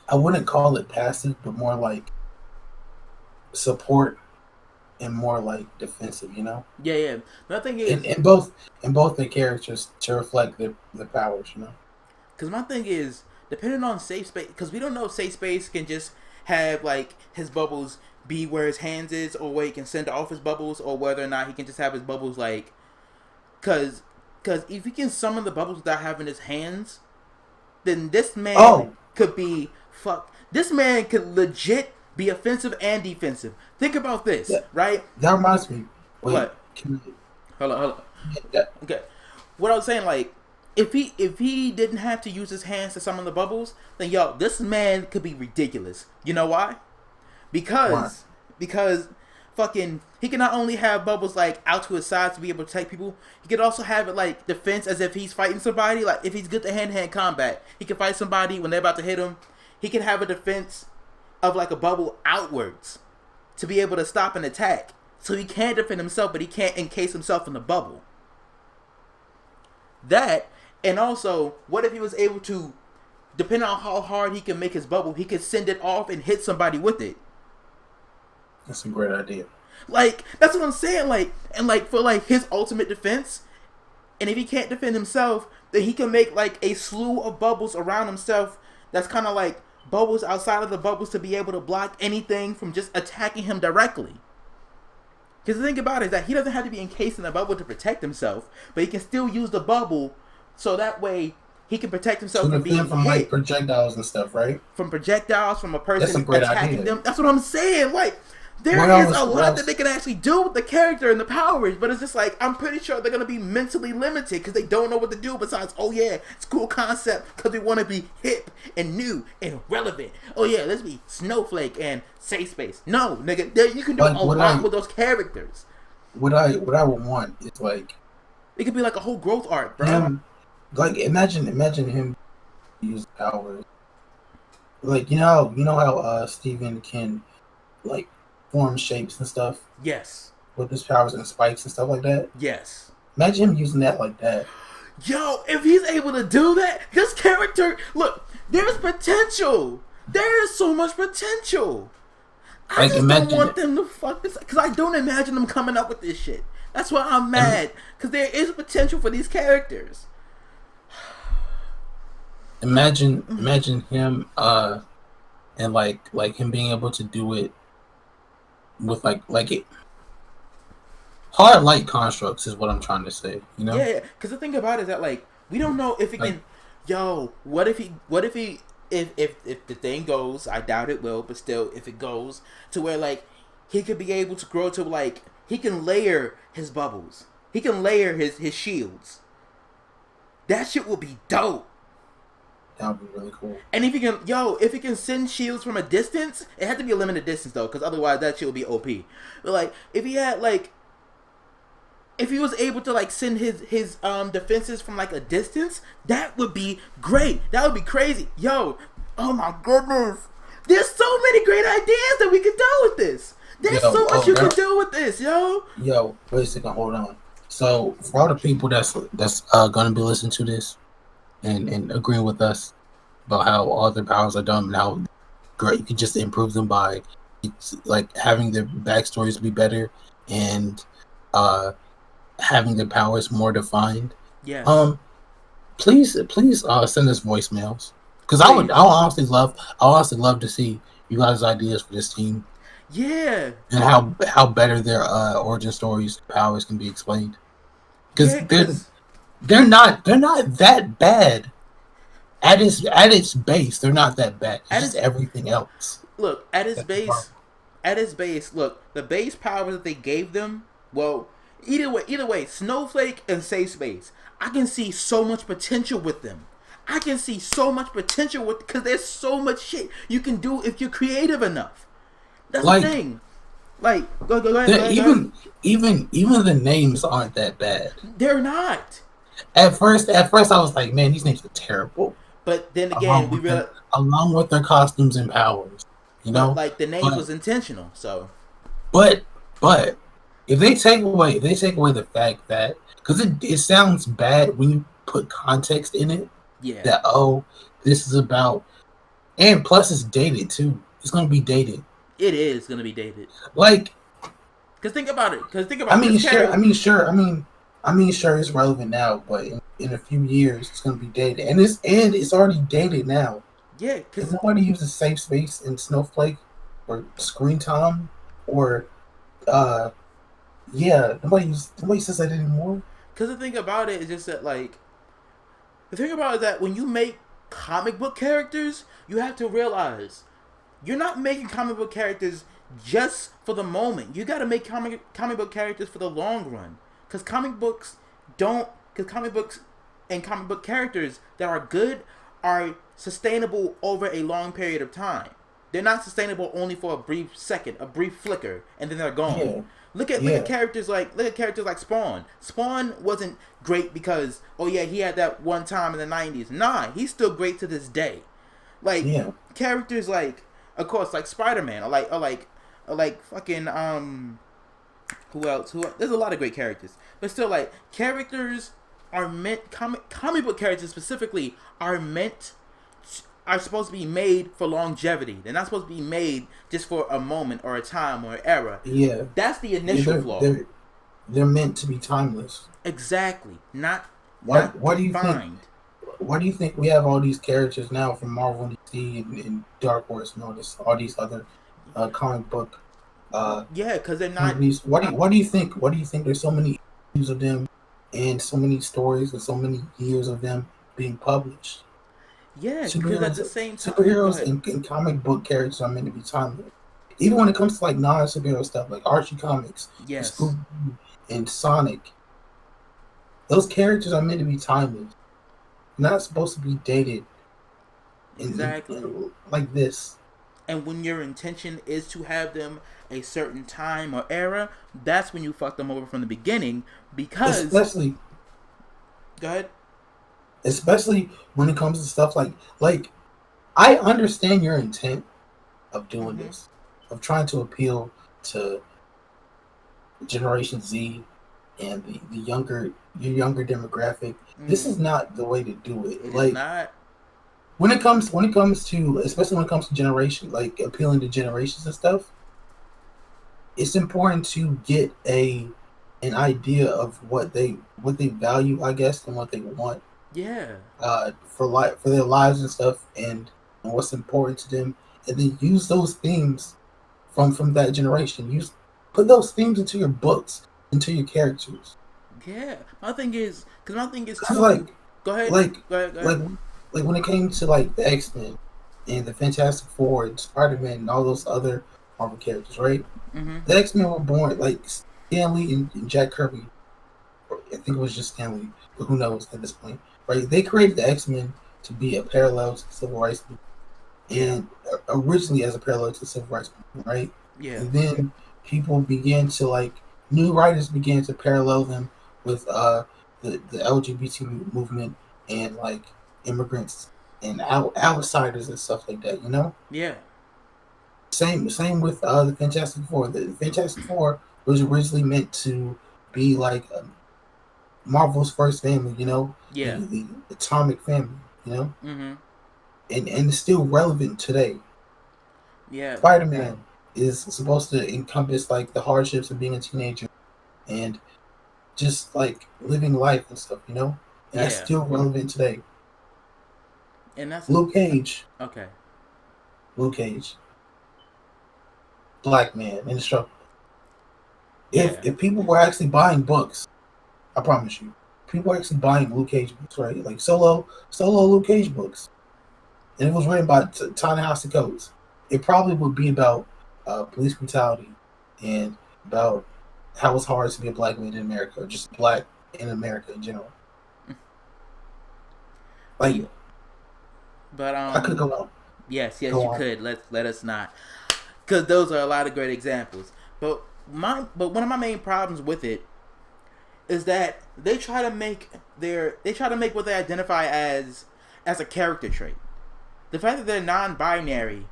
I wouldn't call it passive, but more like support and more like defensive, you know? Yeah. My thing is, In both the characters to reflect their powers, you know? because my thing is, depending on safe space, because we don't know if safe space can just have like his bubbles be where his hands is, or where he can send off his bubbles, or whether or not he can just have his bubbles like Cause if he can summon the bubbles without having his hands, then this man could be This man could legit be offensive and defensive. Think about this, right? That reminds me. Wait, what? Hold on. Okay, what I was saying, like, if he didn't have to use his hands to summon the bubbles, then this man could be ridiculous. You know why? Because fucking he can not only have bubbles like out to his side to be able to protect people, he could also have it like defense as if he's fighting somebody. Like if he's good to hand-to-hand combat, he can fight somebody when they're about to hit him. He can have a defense of like a bubble outwards to be able to stop an attack. So he can defend himself, but he can't encase himself in the bubble. That, and also, what if he was able to, depending on how hard he can make his bubble, he could send it off and hit somebody with it. That's a great idea. Like, that's what I'm saying. Like, and like for like his ultimate defense, and if he can't defend himself, then he can make like a slew of bubbles around himself. That's kind of like bubbles outside of the bubbles to be able to block anything from just attacking him directly. Because the thing about it is that he doesn't have to be encased in a bubble to protect himself, but he can still use the bubble so that way he can protect himself from being hit. Like projectiles and stuff, right? From projectiles, from a person attacking them. That's what I'm saying. Like, there is a lot that they can actually do with the character and the powers, but it's just like, I'm pretty sure they're going to be mentally limited because they don't know what to do besides, oh yeah, it's a cool concept because we want to be hip and new and relevant. Oh yeah, let's be Snowflake and Safe Space. No, nigga, you can do a lot with those characters. What I would want is like, it could be like a whole growth arc, bro. Like imagine him use powers. Like you know how Steven can like form shapes and stuff. Yes. With his powers and spikes and stuff like that. Yes. Imagine him using that like that. Yo, if he's able to do that, this character, look, there's potential. There is so much potential. I just don't want them to fuck this, because I don't imagine them coming up with this shit. That's why I'm mad, because there is potential for these characters. Imagine him and like him being able to do it with like it hard light constructs is what I'm trying to say, you know? Yeah, because the thing about it is that like we don't know if he can. Yo, what if the thing goes? I doubt it will, but still, if it goes to where like he could be able to grow to like he can layer his bubbles, he can layer his shields. That shit will be dope. That would be really cool. And if he can send shields from a distance, it had to be a limited distance though, because otherwise that shit would be OP. But like, if he was able to like send his defenses from like a distance, that would be great. That would be crazy. Yo, oh my goodness, there's so many great ideas that we could do with this. There's so much you can do with this, yo. Yo, wait a second, hold on. So for all the people that's gonna be listening to this and agreeing with us about how all their powers are done and how great you can just improve them by like having their backstories be better and having their powers more defined. Yeah. Please send us voicemails, because I'll honestly love to see you guys' ideas for this team. Yeah. And how better their origin stories, powers can be explained. Because they're not that bad. At its base, they're not that bad. It's just everything else. Look, at its base, look, the base powers that they gave them, well, either way, Snowflake and Safe Space, I can see so much potential with them. I can see so much potential with, because there's so much shit you can do if you're creative enough. That's the thing. Like, go ahead. Even the names aren't that bad. They're not. At first, I was like, man, these names are terrible. But then again, along with their costumes and powers, you know, like the name was intentional. So, but if they take away the fact that, because it sounds bad when you put context in it. Yeah. That this is about, and plus it's dated too. It's gonna be dated. It is gonna be dated. Like, because think about it. I mean, sure, it's relevant now, but in a few years, it's going to be dated, and it's already dated now. Yeah, because nobody uses Safe Space and Snowflake or Screen Time or nobody says that anymore. Because the thing about it is just that, like, the thing about it is that when you make comic book characters, you have to realize you're not making comic book characters just for the moment. You got to make comic book characters for the long run. Because comic books don't. Because comic books and comic book characters that are good are sustainable over a long period of time. They're not sustainable only for a brief second, a brief flicker, and then they're gone. Yeah. Look at characters like Spawn. Spawn wasn't great because he had that one time in the 90s. Nah, he's still great to this day. Like characters like, of course, like Spider-Man or like fucking who else? There's a lot of great characters, but still, like, characters are meant, comic book characters specifically are supposed to be made for longevity. They're not supposed to be made just for a moment or a time or an era. Yeah, that's the initial flaw. They're meant to be timeless. Exactly. What do you think? Why do you think we have all these characters now from Marvel and DC and Dark Horse and all these other comic book? Because they're not. Companies? What do you think? What do you think? There's so many issues of them, and so many stories, and so many years of them being published. Yeah, because at the same time, superheroes and comic book characters are meant to be timeless. Even when it comes to like non-superhero stuff, like Archie comics, and Sonic, those characters are meant to be timeless. Not supposed to be dated. Exactly. Like this. And when your intention is to have them a certain time or era, that's when you fuck them over from the beginning. Because especially, go ahead. Especially when it comes to stuff like I understand your intent of doing this, of trying to appeal to Generation Z and your younger demographic. This is not the way to do it. It's not. When it comes to, especially when it comes to generation, like appealing to generations and stuff, it's important to get an idea of what they value, I guess, and what they want. Yeah. For their lives and stuff, and what's important to them, and then use those themes from that generation. Put those themes into your books, into your characters. Yeah, my thing is too. Go ahead. Like when it came to like the X-Men and the Fantastic Four and Spider-Man and all those other Marvel characters, right? Mm-hmm. The X-Men were born like Stan Lee and Jack Kirby. I think it was just Stan Lee, but who knows at this point, right? They created the X-Men to be a parallel to the Civil Rights movement, and originally as a parallel to the Civil Rights movement, right? Yeah. And then people began to new writers began to parallel them with the LGBT movement and like immigrants and outsiders and stuff like that, you know? Yeah. Same with the Fantastic Four. The Fantastic Four was originally meant to be like Marvel's first family, you know? Yeah. The atomic family, you know? Mm-hmm. And it's still relevant today. Yeah. Spider-Man is supposed to encompass like the hardships of being a teenager and just like living life and stuff, you know? And that's still relevant today. And that's Luke Cage. Okay. Luke Cage. Black man in the struggle. If people were actually buying books, I promise you, people were actually buying Luke Cage books, right? Like solo Luke Cage books. And it was written by Ta-Nehisi Coates. It probably would be about police brutality and about how it's hard to be a black man in America, or just black in America in general. Like, but I could go on. Yes, you could. Let us not, because those are a lot of great examples. But one of my main problems with it is that they try to make what they identify as a character trait. The fact that they're non-binary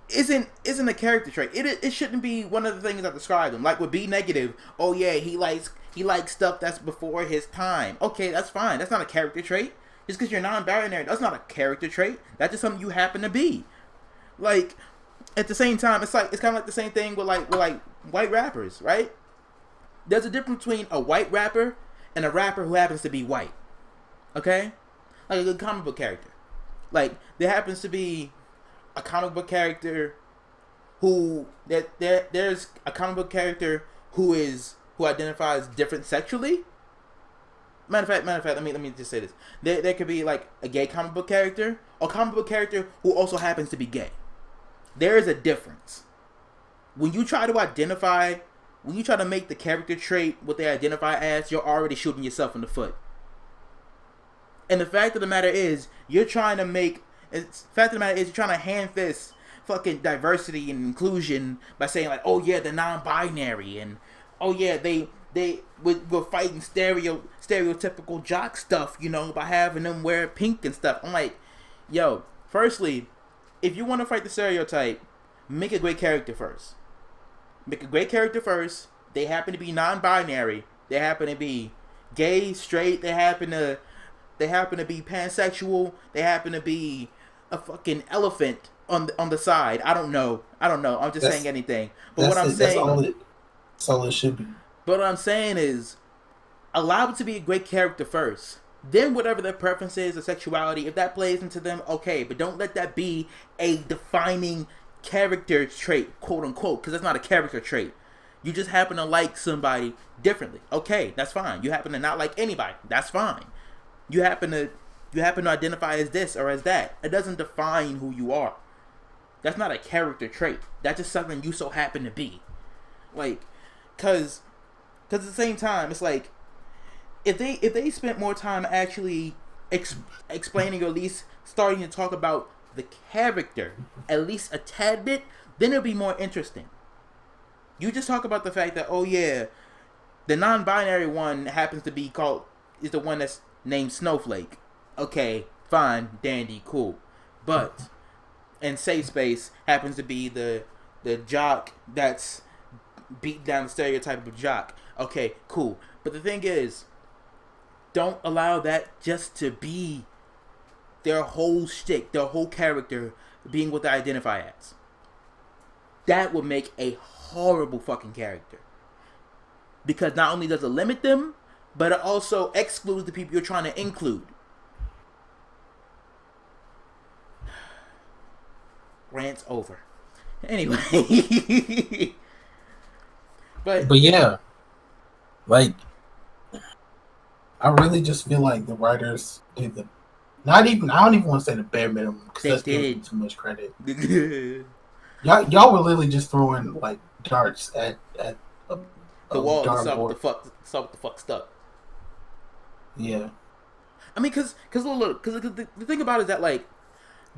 isn't a character trait. It shouldn't be one of the things that describe them. Like with B negative, oh yeah, he likes stuff that's before his time. Okay, that's fine. That's not a character trait. Just because you're non-binary, that's not a character trait. That's just something you happen to be. Like, at the same time, it's kind of like the same thing with white rappers, right? There's a difference between a white rapper and a rapper who happens to be white. Okay? Like a good comic book character. Like, there happens to be a comic book character who there's a comic book character who identifies different sexually, Matter of fact, let me just say this. There could be like a gay comic book character, or comic book character who also happens to be gay. There is a difference. When you try to make the character trait what they identify as, you're already shooting yourself in the foot. And the fact of the matter is, you're trying to hand fist fucking diversity and inclusion by saying like, oh yeah, the non-binary, and oh yeah, we're fighting stereotypical jock stuff, by having them wear pink and stuff. I'm like, yo, firstly, if you want to fight the stereotype, make a great character first. They happen to be non-binary. They happen to be gay, straight. They happen to be pansexual. They happen to be a fucking elephant on the side. I don't know. I'm just saying anything. But what I'm saying, that's all it should be. But what I'm saying is, allow it to be a great character first. Then whatever their preference is or sexuality, if that plays into them, okay. But don't let that be a defining character trait, quote unquote, because that's not a character trait. You just happen to like somebody differently. Okay, that's fine. You happen to not like anybody. That's fine. You happen to identify as this or as that. It doesn't define who you are. That's not a character trait. That's just something you so happen to be. Like, cause at the same time, it's like, if they spent more time actually explaining, or at least starting to talk about the character at least a tad bit, then it'll be more interesting. You just talk about the fact that, oh yeah, the non-binary one happens to be is the one that's named Snowflake. Okay, fine, dandy, cool. But and Safe Space happens to be the jock that's beat down the stereotype of jock. Okay, cool. But the thing is, don't allow that just to be their whole shtick, their whole character being what they identify as. That would make a horrible fucking character. Because not only does it limit them, but it also excludes the people you're trying to include. Rant's over. Anyway. But yeah. Like, I really just feel like the writers did the I don't even want to say the bare minimum, because that's giving too much credit. y'all were literally just throwing like darts at the wall to solve what the fuck stuck. Yeah. I mean, because the thing about it is that, like,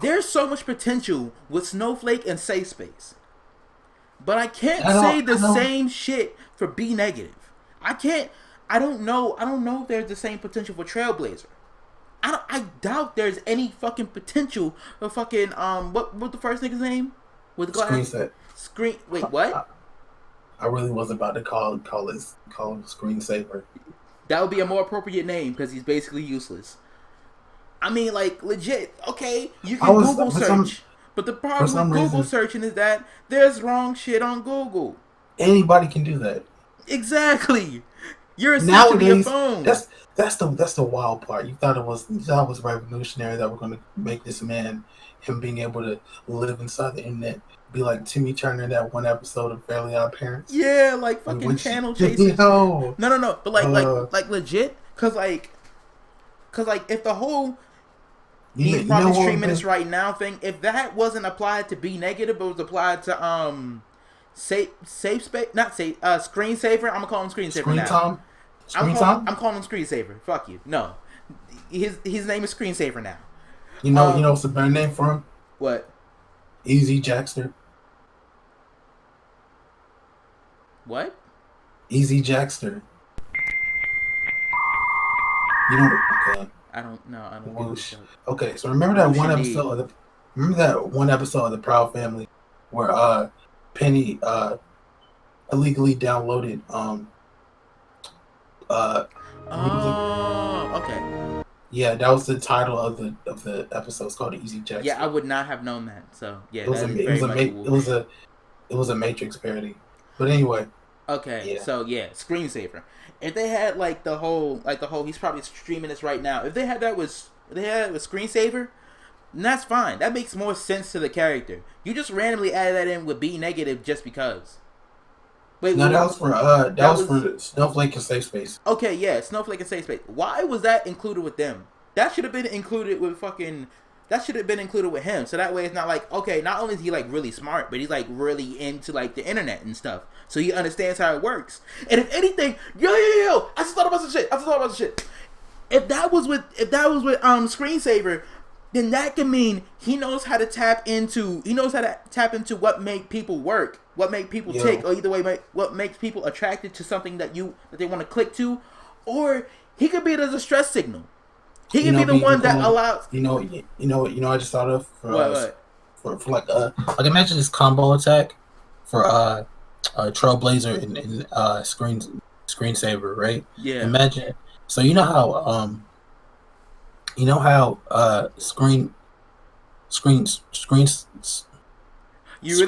there's so much potential with Snowflake and Safe Space, but I can't say the same shit for B negative. I don't know if there's the same potential for Trailblazer. I doubt there's any fucking potential for fucking what the first nigga's name with the glass? Wait, what? I really was about to call him Screensaver. That would be a more appropriate name, because he's basically useless. I mean, like, legit. Okay, you can Google search, but the problem with Google searching is that there's wrong shit on Google. Anybody can do that. Exactly. You're essentially a phone. That's the wild part. You thought it was revolutionary that we're going to make this man, him being able to live inside the internet, be like Timmy Turner in that one episode of Fairly Odd Parents. Yeah, like fucking channel chasing. No, but like legit, cause like if the whole probably streaming this right now thing, if that wasn't applied to B negative, but was applied to safe space, not safe, Screensaver. I'm gonna call him Screensaver now. I'm calling him Screensaver. Fuck you. No, his name is Screensaver now. You know what's a better name for him? What? Easy Jackster. What? Easy Jackster. You know? Okay. I don't know. I don't. Okay, so remember that one episode of the Proud Family where Penny illegally downloaded okay. Yeah, that was the title of the episode. It's called Easy Jackson. Yeah, I would not have known that. So yeah, it was a Matrix parody. But anyway. Okay, yeah. So yeah, Screensaver. If they had like the whole he's probably streaming this right now. If they had that with Screensaver, then that's fine. That makes more sense to the character. You just randomly added that in with B negative just because. Wait, No, that was for that was was for Snowflake and Safe Space. okay. Yeah, Snowflake and Safe Space. Why was that included with them? That should have been included with fucking. That should have been included with him. So that way it's not like, okay, not only is he like really smart, but he's like really into like the internet and stuff. So he understands how it works. And if anything, yo, I just thought about some shit. If that was with Screensaver, then that can mean he knows how to tap into what make people work, what make people tick, or either way what makes people attracted to something that they want to click to, or he could be it as a stress signal. He can be the one that allows. I just thought of What? For like imagine this combo attack for Trailblazer and Screensaver, right? Yeah. Imagine. So you know how Screensaver. You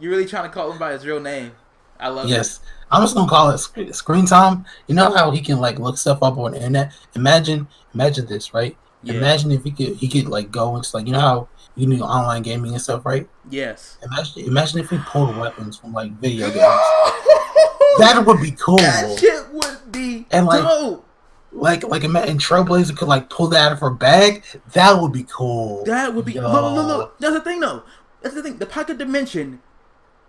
really trying to call him by his real name? I love it. Yes. I'm just gonna call it Screen Time. You know how he can like look stuff up on the internet. Imagine this, right? Yeah. Imagine if he could like go into like, you know how you can do online gaming and stuff, right? Yes. Imagine if he pulled weapons from like video games. That would be cool. That shit would be dope. Like imagine Trailblazer could like pull that out of her bag. That would be cool. That would be look. That's the thing though. That's the thing. The pocket dimension.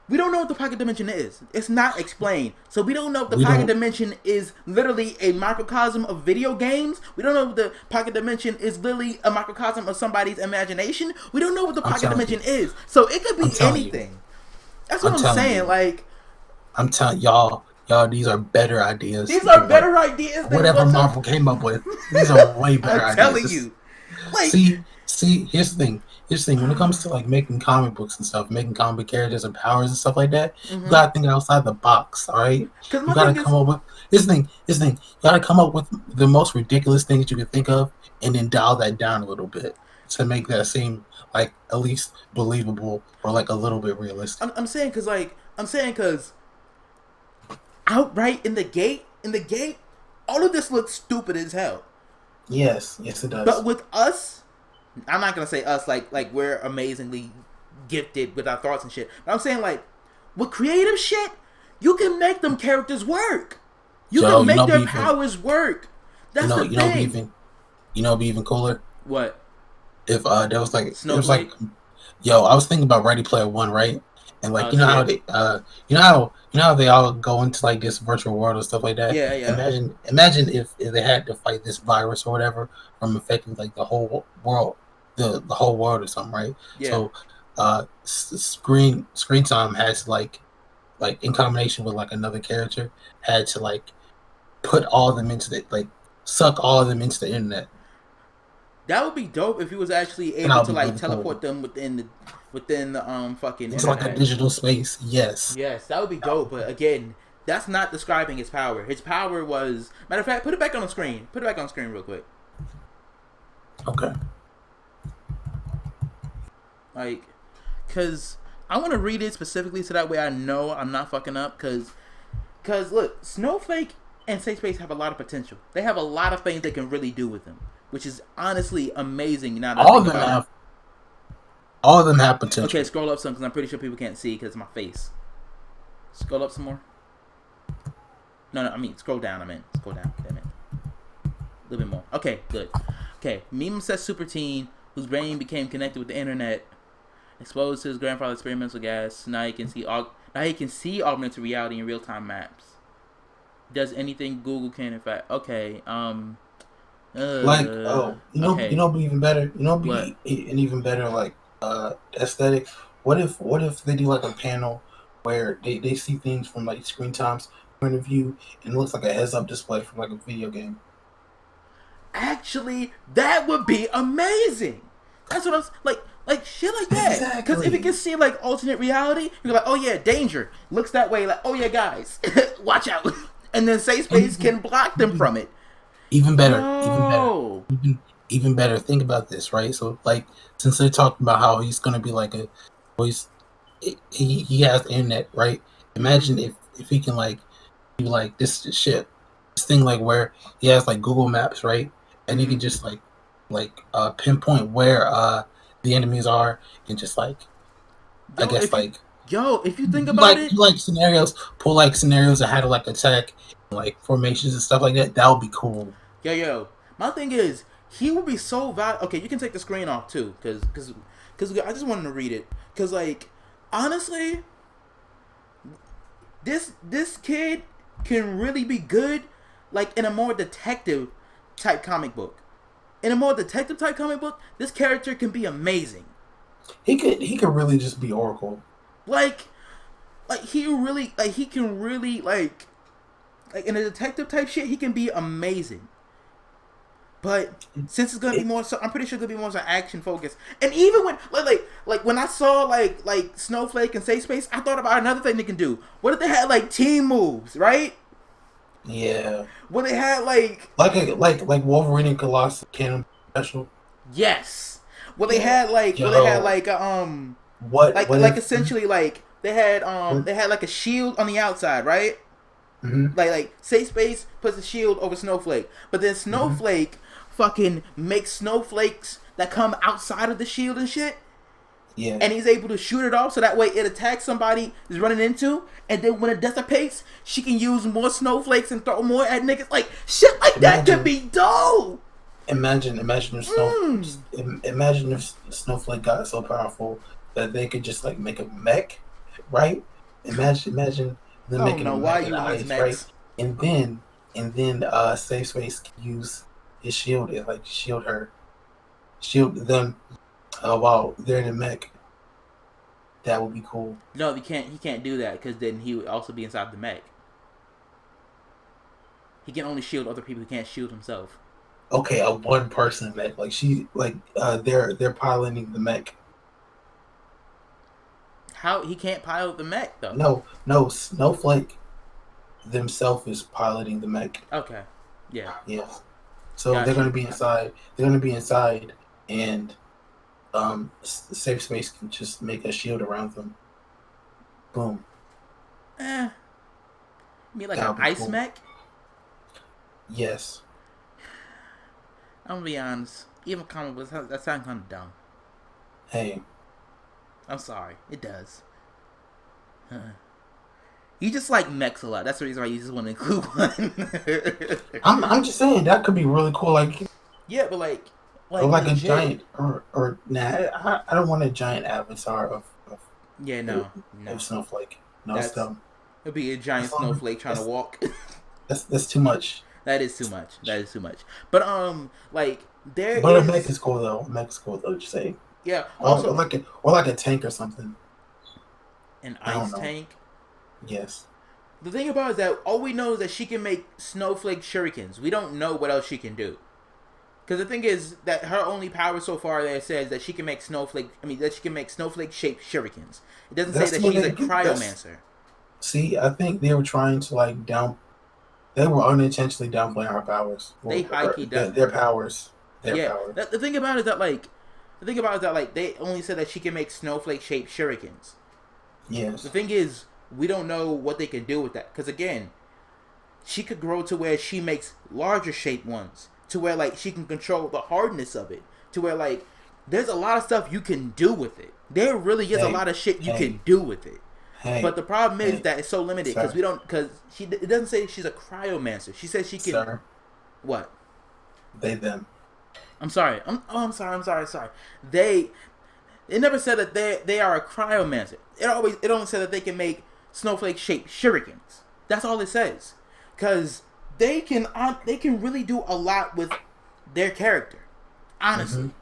We don't know what the pocket dimension is. It's not explained. So we don't know if the pocket dimension is literally a microcosm of video games. We don't know if the pocket dimension is literally a microcosm of somebody's imagination. We don't know what the pocket dimension is. So it could be anything. That's what I'm saying. Like, I'm telling y'all, these are better ideas. These are better ideas than whatever Marvel came up with. These are way better ideas. I'm telling you. Like, see, here's the thing. When it comes to like making comic books and stuff, making comic characters and powers and stuff like that, you gotta think outside the box, all right? You gotta come up with this thing. You gotta come up with the most ridiculous things you can think of, and then dial that down a little bit to make that seem like at least believable or like a little bit realistic. I'm saying because outright in the gate, all of this looks stupid as hell. Yes, it does. But with us, I'm not gonna say us like we're amazingly gifted with our thoughts and shit. But I'm saying like with creative shit, you can make them characters work. You can make their powers work. That's the thing. You know, be even cooler. What? If there was like, Snowflake? It was like, I was thinking about Ready Player One, right? And like, you know how they, how they all go into like this virtual world and stuff like that. Yeah. Imagine if they had to fight this virus or whatever from affecting like the whole world, the whole world or something, right? Yeah. So, screen time had to like in combination with like another character had to like put all of them into the suck all of them into the internet. That would be dope if he was actually able to like teleport them within the fucking it's internet. Like a digital space. Yes, that would be dope. But again, that's not describing his power. His power was, matter of fact, put it back on the screen. Put it back on the screen real quick. Okay. Like, cause I want to read it specifically so that way I know I'm not fucking up. Cause look, Snowflake and Safe Space have a lot of potential. They have a lot of things they can really do with them, which is honestly amazing. Now that all of them have potential. Okay, scroll up some because I'm pretty sure people can't see because of my face. Scroll up some more. No, I mean scroll down. Scroll down. Damn it. A little bit more. Okay, good. Okay, meme obsessed super teen whose brain became connected with the internet, exposed to his grandfather's experimental gas. Now he can see augmented reality in real time maps. Does anything Google can in fact. Okay. Be even better. Be an even better like aesthetic. What if they do like a panel where they see things from like Screen Time's point of view and it looks like a heads up display from like a video game? Actually, that would be amazing. That's what I'm like shit like that. Because if you can see like alternate reality, you're like, oh yeah, danger looks that way. Like, oh yeah, guys, watch out. And then Safe Space can block them from it. Even better. Even better. Think about this, right? So like, since they're talking about how he's gonna be like he has the internet, right? Imagine if he can like do like this thing like where he has like Google Maps, right? And he can just pinpoint where the enemies are and just like Yo, if you think about it, like scenarios, pull like scenarios of how to like attack, like formations and stuff like that. That would be cool. Yo. My thing is, he would be so valuable. Okay, you can take the screen off too, cause I just wanted to read it. Cause like, honestly, this kid can really be good, like in a more detective type comic book. In a more detective type comic book, this character can be amazing. He could really just be Oracle. Like he can really like in a detective type shit, he can be amazing. But since it's gonna be more, so I'm pretty sure it's gonna be more so action focused. And even when like when I saw like Snowflake and Safe Space, I thought about another thing they can do. What if they had like team moves, right? Yeah. Where they had like Wolverine and Colossus Cannon Special. yes. Well, they had like what essentially like they had like a shield on the outside, right? Mm-hmm. Like Safe Space puts a shield over Snowflake, but then Snowflake fucking makes snowflakes that come outside of the shield and shit. Yeah. And he's able to shoot it off so that way it attacks somebody is running into, and then when it dissipates, she can use more snowflakes and throw more at niggas. Like shit like that could be dope. Imagine if Snowflake got so powerful that they could just like make a mech, right? Imagine them making a mech in ice, right? And then Safe Space can use his shield and like shield them while they're in the mech. That would be cool. No, he can't do that because then he would also be inside the mech. He can only shield other people. He can't shield himself. Okay, a one person mech. Like they're piloting the mech. How he can't pilot the mech though? No, Snowflake themselves is piloting the mech. Okay. Yeah. Yes. So they're gonna be inside. They're gonna be inside, and Safe Space can just make a shield around them. Boom. You mean like an ice mech? Yes. I'm gonna be honest. Even comic books that sounds kind of dumb. Hey. I'm sorry. It does. You just like mechs a lot. That's the reason why you just want to include one. I'm just saying that could be really cool. Like yeah, but like a giant or nah. I don't want a giant avatar of Snowflake. No, stop. It'd be a giant snowflake trying to walk. That's too much. That is too much. But But a mech is cool though. Just saying. Yeah. Also, or like a tank or something. An ice tank. Yes. The thing about it is that all we know is that she can make snowflake shurikens. We don't know what else she can do. Because the thing is that her only power so far there says that she can make snowflake shaped shurikens. It doesn't say that she's a cryomancer. See, I think they were trying to they were unintentionally downplaying her powers. They high-key done their powers. Powers. The thing about it is that they only said that she can make snowflake shaped shurikens. Yes. The thing is, we don't know what they can do with that. Because again, she could grow to where she makes larger shaped ones. To where like she can control the hardness of it. To where like there's a lot of stuff you can do with it. There really is a lot of shit you can do with it. But the problem is that it's so limited because it doesn't say she's a cryomancer. She says she can. Sir, what? They them. I'm sorry. I'm sorry. It never said that they are a cryomancer. It only said that they can make snowflake shaped shurikens. That's all it says. Cause they can really do a lot with their character. Honestly.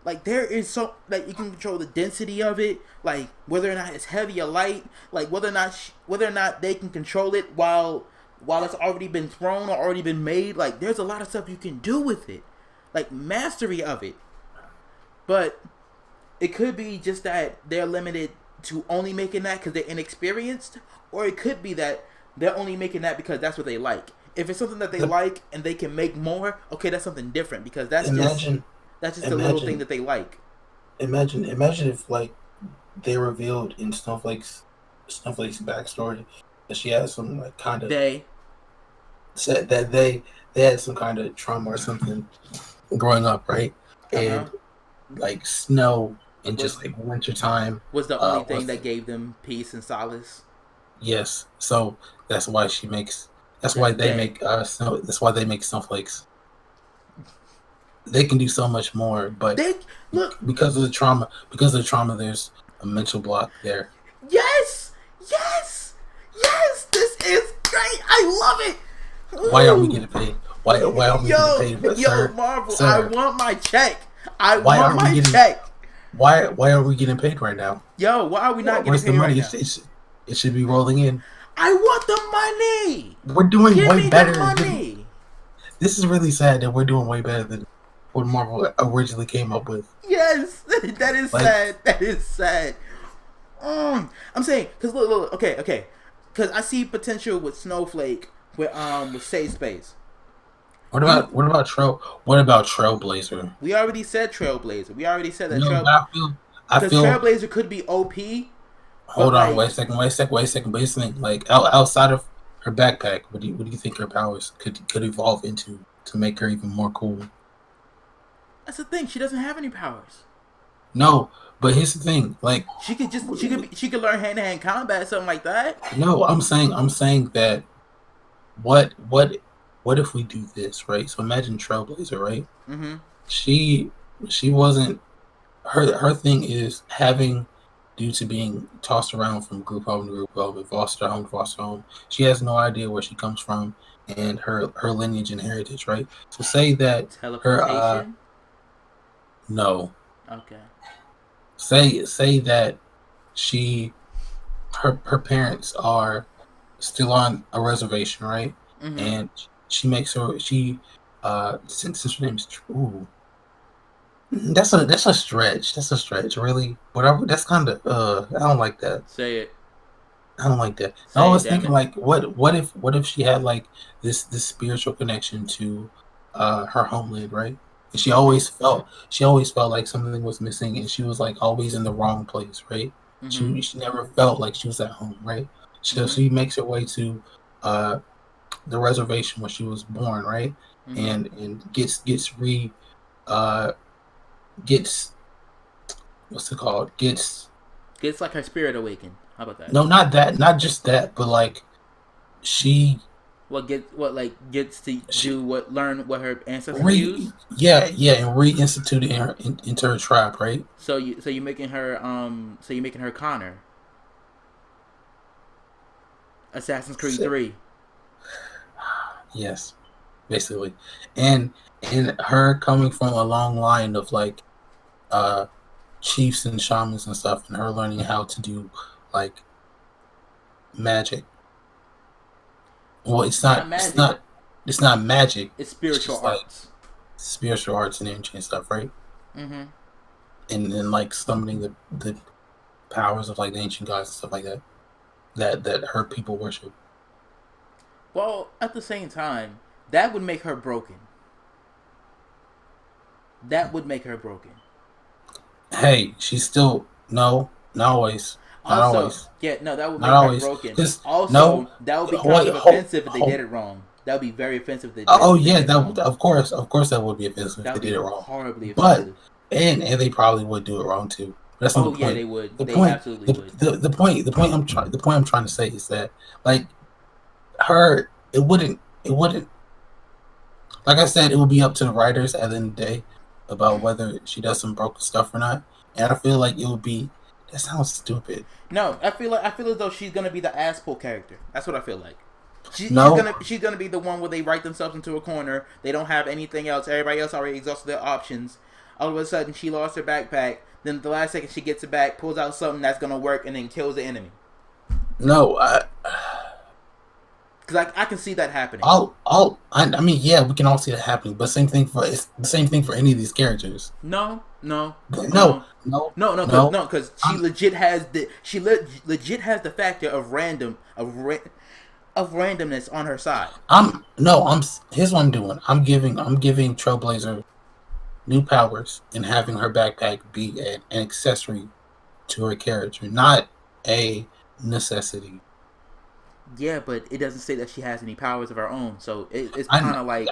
Like there is so like you can control the density of it, like whether or not it's heavy or light, like whether or not they can control it while it's already been thrown or already been made. Like there's a lot of stuff you can do with it, like mastery of it. But it could be just that they're limited to only making that because they're inexperienced, or it could be that they're only making that because that's what they like. If it's something that they like and they can make more, okay, that's something different because that's just a little thing that they like. Imagine if like they revealed in Snowflake's backstory that she had some like kind of said that they had some kind of trauma or something growing up, right? And like snow and just like wintertime was the only thing was that gave them peace and solace. yes. So that's why she makes. That's why During the they day. make snow. That's why they make snowflakes. They can do so much more, but They look. because of the trauma, because of the trauma, there's a mental block there. Yes, yes, yes. This is great. I love it. Why aren't we Ooh. getting paid? Why aren't we getting paid? But Yo, sir, Marvel. I sir, want my check. I why want aren't we my getting? check. Why are we getting paid right now? Yo, why are we not getting Where's the paid right money? now? It should be rolling in. I want the money. We're doing Give way me the better than. money. This is really sad that we're doing way better than what Marvel originally came up with. Yes, that is Like, sad. That is sad. I'm saying because look, okay, because I see potential with Snowflake with Safe Space. what about Trailblazer? We already said Trailblazer. We already said that No, I because feel. Trailblazer could be OP, but Hold on, like wait a second, wait a second. Like outside of her backpack, what do you think her powers could evolve into to make her even more cool? that's the thing. She doesn't have any powers. No, but here's the thing. Like, She could learn hand to hand combat, something like that. no, I'm saying that what what what if we do this, right? So imagine Trailblazer, right? Mm-hmm. She she wasn't her thing is having due to being tossed around from group home to group home, foster home. She has no idea where she comes from and her lineage and heritage, right? So say that her Teleportation. no. Okay. Say that she her parents are still on a reservation, right? Mm-hmm. And she since her name's ooh, that's a stretch. That's a stretch, really. Whatever. That's kind of I don't like that. Say it. I don't like that. I Say it. was Damn thinking it. like, what if she had like this spiritual connection to her homeland, right? And Okay. she always felt like something was missing, and she was like always in the wrong place, right? Mm-hmm. She never felt like she was at home, right? So Mm-hmm. she makes her way to uh the reservation where she was born, right? Mm-hmm. And uh gets what's it called? Gets It's like her spirit awakened. How about that? no, not that, not just that, but like she What like gets to she do what learn what her ancestors use. and reinstituted into her tribe, right? So you're making her Connor. Assassin's Creed So, 3. yes, basically, and her coming from a long line of like uh chiefs and shamans and stuff, and her learning how to do like magic. Well, Not magic. it's not magic. It's It's spiritual just like arts. spiritual arts and ancient stuff, right? Mm-hmm. And like summoning the powers of like the ancient gods and stuff like that. That her people worship. Well, at the same time, that would make her broken. That would make her broken. Hey, she's still no, not always, not Also, always, yeah, no, that would not make her always. broken. Just no. Also, that would be kind Wait, of offensive if they did hold. it wrong. That would be very offensive Oh if they yeah, did it that wrong. of course that would be offensive if That they would did be it wrong. horribly But offensive. and they probably would do it wrong too. But that's not Oh the yeah, point. they would. The They point absolutely would. the point I'm trying to say is that like her it wouldn't like I said, it would be up to the writers at the end of the day about whether she does some broken stuff or not. And I feel like it would be that sounds stupid. No, I feel as though she's gonna be the ass pull character. That's what I feel like. No, She's gonna be the one where they write themselves into a corner. They don't have anything else. Everybody else already exhausted their options. All of a sudden, she lost her backpack. Then the last second, she gets it back, pulls out something that's gonna work, and then kills the enemy. no, Because I can see that happening. I mean, yeah, we can all see that happening, but same thing for it's the same thing for any of these characters. No, no, No, no, no, no, no, no. because she legit has legit has the factor of of randomness on her side. I'm no, I'm here's what I'm doing. I'm giving Trailblazer new powers and having her backpack be an accessory to her character, not a necessity. Yeah, but it doesn't say that she has any powers of her own. So it's kind of like,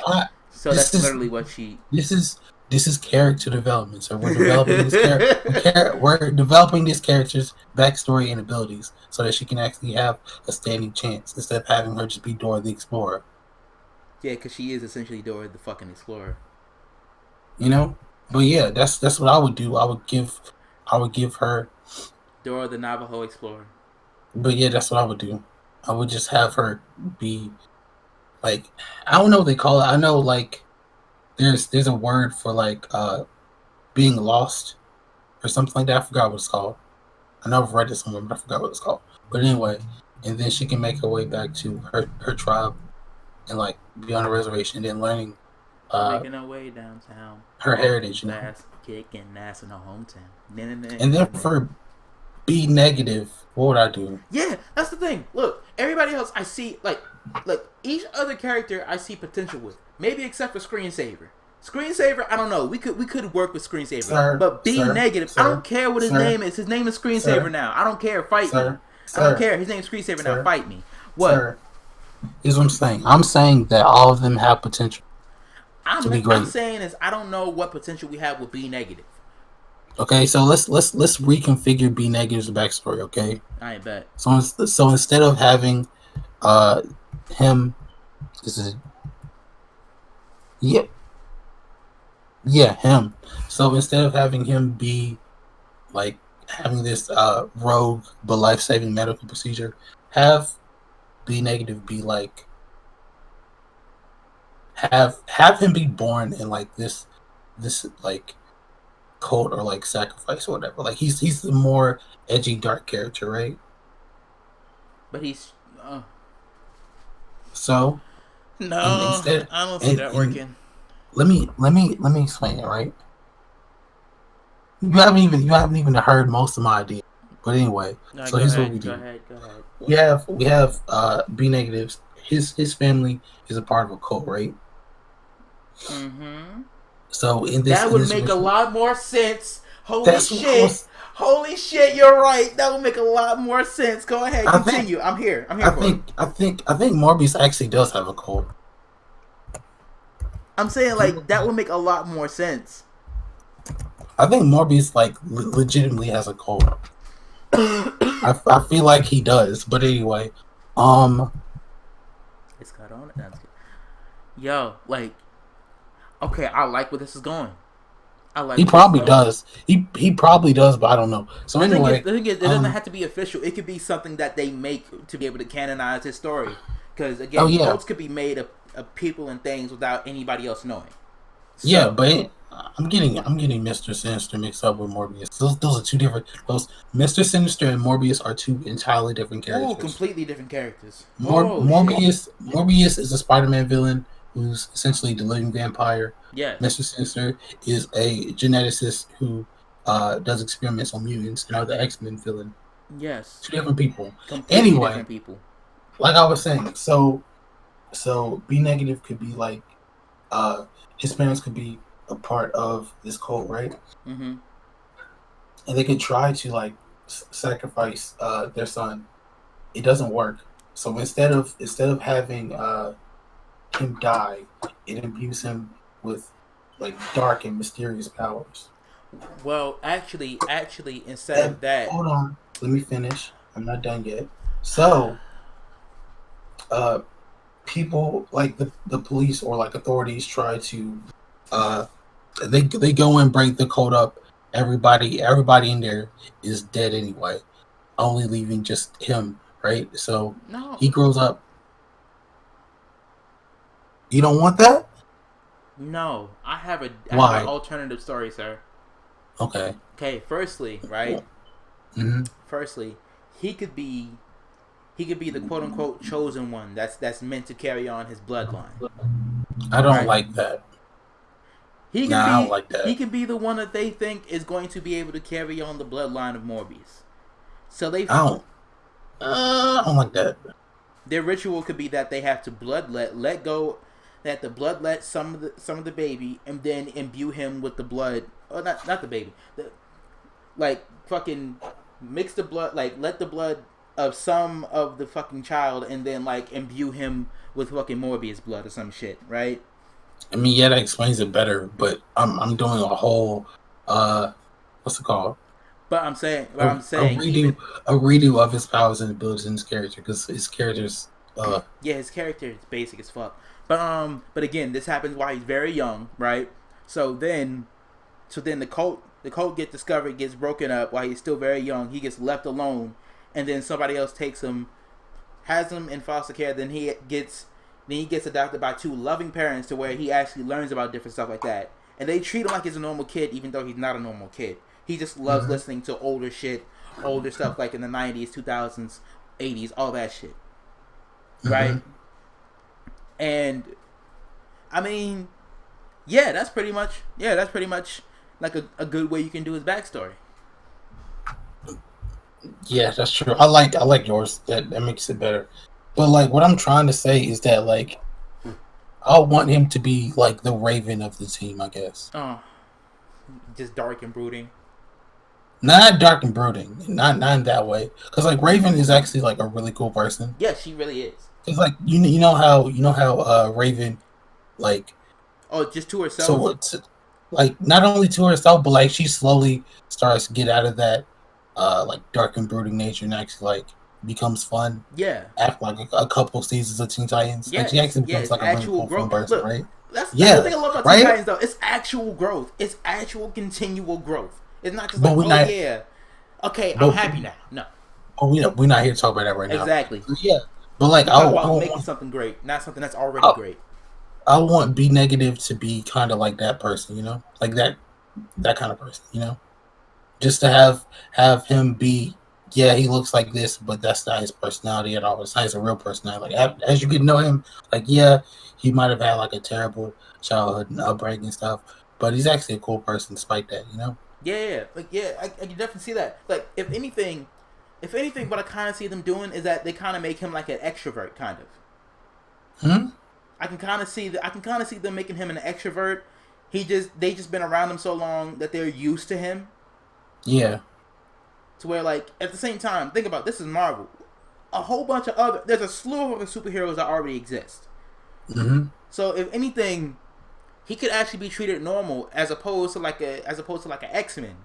so this that's is literally what she. this is this is character development. So we're developing this character. We're developing this character's backstory and abilities so that she can actually have a standing chance instead of having her just be Dora the Explorer. Yeah, because she is essentially Dora the fucking Explorer. You know, but yeah, that's what I would do. I would give her. Dora the Navajo Explorer. But yeah, that's what I would do. I would just have her be like, I don't know what they call it. I know like there's a word for like being lost or something like that. I forgot what it's called. I know I've read it somewhere, but I forgot what it's called. But anyway, and then she can make her way back to her tribe and like be on a reservation and then learning Making her way downtown. her heritage, you know. Fast kicking ass in her hometown. And then for B negative, what would I do? Yeah, that's the thing. Look, everybody else I see like each other character I see potential with. Maybe except for Screensaver. Screensaver, I don't know. We could work with Screensaver. But B negative, I don't care what his name is. His name is Screensaver now. I don't care. Fight me. I don't care. His name is Screensaver now. Fight me. What? Here's what I'm saying. I'm saying that all of them have potential to be great. I'm saying is I don't know what potential we have with B negative. Okay, so let's reconfigure B negative's backstory. Okay, I bet. So instead of having him, this is him. So instead of having him be like having this rogue but life saving medical procedure, have B negative be like have him be born in like this like cult or like sacrifice or whatever. Like he's the more edgy dark character, right? But he's so no, instead, I don't see that working. Let me explain it, right? You haven't even heard most of my ideas. But anyway, no, so here's what we do. Go ahead. We have B negatives. His family is a part of a cult, right? Mm-hmm. So that would make a lot more sense. Holy shit, you're right. That would make a lot more sense. Go ahead, continue. I'm here. I think Morbius actually does have a cult. I'm saying like that would make a lot more sense. I think Morbius like legitimately has a cult. I feel like he does, but anyway, it's got on it. That's good. Yo, like, okay, I like where this is going. I like. He probably does. He probably does, but I don't know. So anyway, the thing is, it doesn't have to be official. It could be something that they make to be able to canonize his story. Because again, cults could be made of people and things without anybody else knowing. So, yeah, but I'm getting Mr. Sinister mixed up with Morbius. Those are two different. Mr. Sinister and Morbius are two entirely different characters. Oh, completely different characters. Morbius is a Spider-Man villain who's essentially the living vampire. Yes. Mr. Sinister is a geneticist who does experiments on mutants and are the X-Men villain. Yes. Two different people. Completely different people. Like I was saying, so B negative could be like his parents could be a part of this cult, right? Mm-hmm. And they could try to like sacrifice their son. It doesn't work. So instead of having him die, it imbues him with like dark and mysterious powers. Well, actually, instead of that, hold on, let me finish. I'm not done yet. So, people like the police or like authorities try to they go and break the code up. Everybody in there is dead anyway, only leaving just him, right? So he grows up. You don't want that? No, I have an alternative story, sir. Okay. Firstly, right? Mm-hmm. Firstly, he could be the quote unquote chosen one that's meant to carry on his bloodline. I don't like that. I don't like that. He can be the one that they think is going to be able to carry on the bloodline of Morbius. So I don't like that. Their ritual could be that they have to let go, that the bloodlet some of the baby, and then imbue him with the blood. Oh, not the baby. Like fucking mix the blood. Like let the blood of some of the fucking child and then like imbue him with fucking Morbius blood or some shit, right? I mean, yeah, that explains it better, but I'm doing a whole what's it called? But I'm saying, Redo even a redo of his powers and abilities in his character, because his character's yeah, his character is basic as fuck. But again, this happens while he's very young, right? So then, the cult gets discovered, gets broken up while he's still very young. He gets left alone, and then somebody else takes him, has him in foster care. Then he gets adopted by two loving parents to where he actually learns about different stuff like that. And they treat him like he's a normal kid, even though he's not a normal kid. He just loves listening to older shit, older stuff like in the 90s, 2000s, 80s, all that shit. Right? And I mean, that's pretty much like a good way you can do his backstory. Yeah, that's true. I like yours. That makes it better. But like, what I'm trying to say is that like, I want him to be like the Raven of the team, I guess. Oh, just dark and brooding. Not dark and brooding, not in that way. Because like Raven is actually like a really cool person. Yeah, she really is. Because like you know how Raven like just to herself. so like not only to herself, but like she slowly starts to get out of that like dark and brooding nature and actually like becomes fun. Yeah. After like a couple seasons of Teen Titans, like she actually becomes like a really cool fun person, right? That's the thing I love about Teen Titans though. It's actual growth. It's actual continual growth. It's not just like, yeah, okay, I'm happy now. No. Oh, we're not here to talk about that right now. Exactly. Yeah, but like I want making something great, not something that's already great. I want B negative to be kind of like that person, like that kind of person, just to have him be. Yeah, he looks like this, but that's not his personality at all. It's not his real personality. Like as you get to know him, like yeah, he might have had like a terrible childhood and upbringing and stuff, but he's actually a cool person despite that. Yeah, I can definitely see that. Like if anything, what I kind of see them doing is that they kind of make him like an extrovert, kind of. I can kind of see them making him an extrovert. They just been around him so long that they're used to him. Yeah. To where like at the same time, think about this is Marvel. A whole bunch of there's a slew of other superheroes that already exist. So if anything, he could actually be treated normal as opposed to like an X-Men,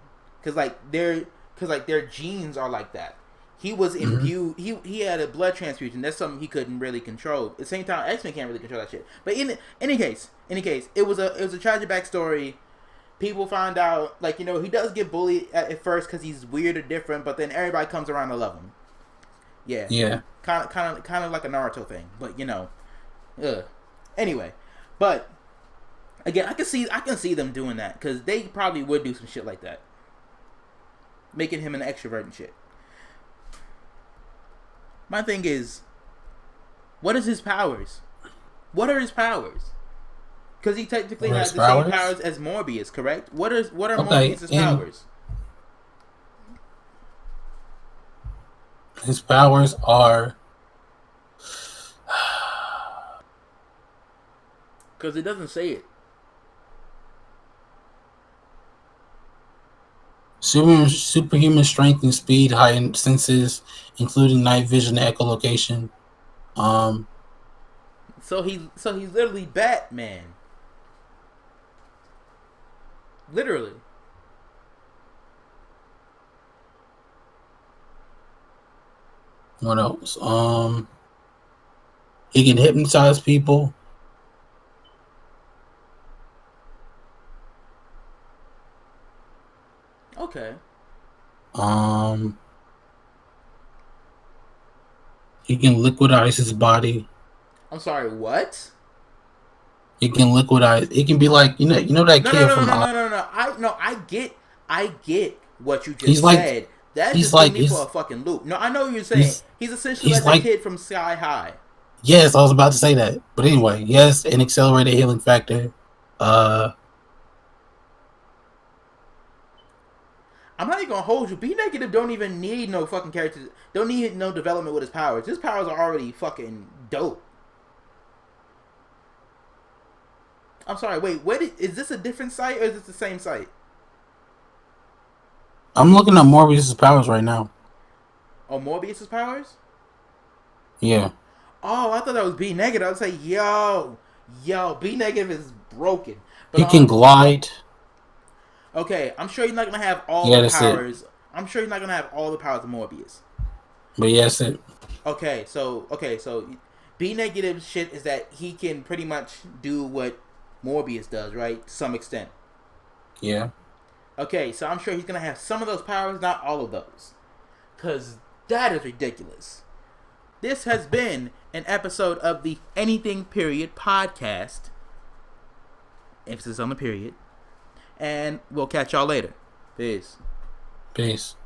because their genes are like that. He was imbued. He had a blood transfusion. That's something he couldn't really control. At the same time, X-Men can't really control that shit. But in any case, it was a tragic backstory. People find out like he does get bullied at first because he's weird or different, but then everybody comes around to love him. Yeah. Kind of like a Naruto thing, but Anyway, but again, I can see them doing that because they probably would do some shit like that, making him an extrovert and shit. My thing is, what is his powers? What are his powers? Because he technically has the same powers as Morbius, correct? What are Morbius' powers? His powers are... Because it doesn't say it. Superhuman strength and speed, heightened senses, including night vision and echolocation. So he's literally Batman. Literally. What else? He can hypnotize people. Okay. He can liquidize his body. I'm sorry, what? He can liquidize. It can be like that kid from. No. I get what you just said. That just threw me for a fucking loop. No, I know what you're saying. He's essentially like the kid from Sky High. Yes, I was about to say that. But anyway, yes, an accelerated healing factor. I'm not even gonna hold you. B negative don't even need no fucking characters. Don't need no development with his powers. His powers are already fucking dope. I'm sorry. Wait, is this a different site or is this the same site? I'm looking at Morbius' powers right now. Oh, Morbius's powers? Yeah. Oh, I thought that was B negative. I would say, yo, B negative is broken. But He can glide. Okay, I'm sure he's not gonna have all the powers. I'm sure he's not gonna have all the powers of Morbius. But yes, it. Okay, so B negative shit is that he can pretty much do what Morbius does, right? To some extent. Yeah. Okay, so I'm sure he's gonna have some of those powers, not all of those, cause that is ridiculous. This has been an episode of the Anything Period podcast. Emphasis on the period. And we'll catch y'all later. Peace. Peace.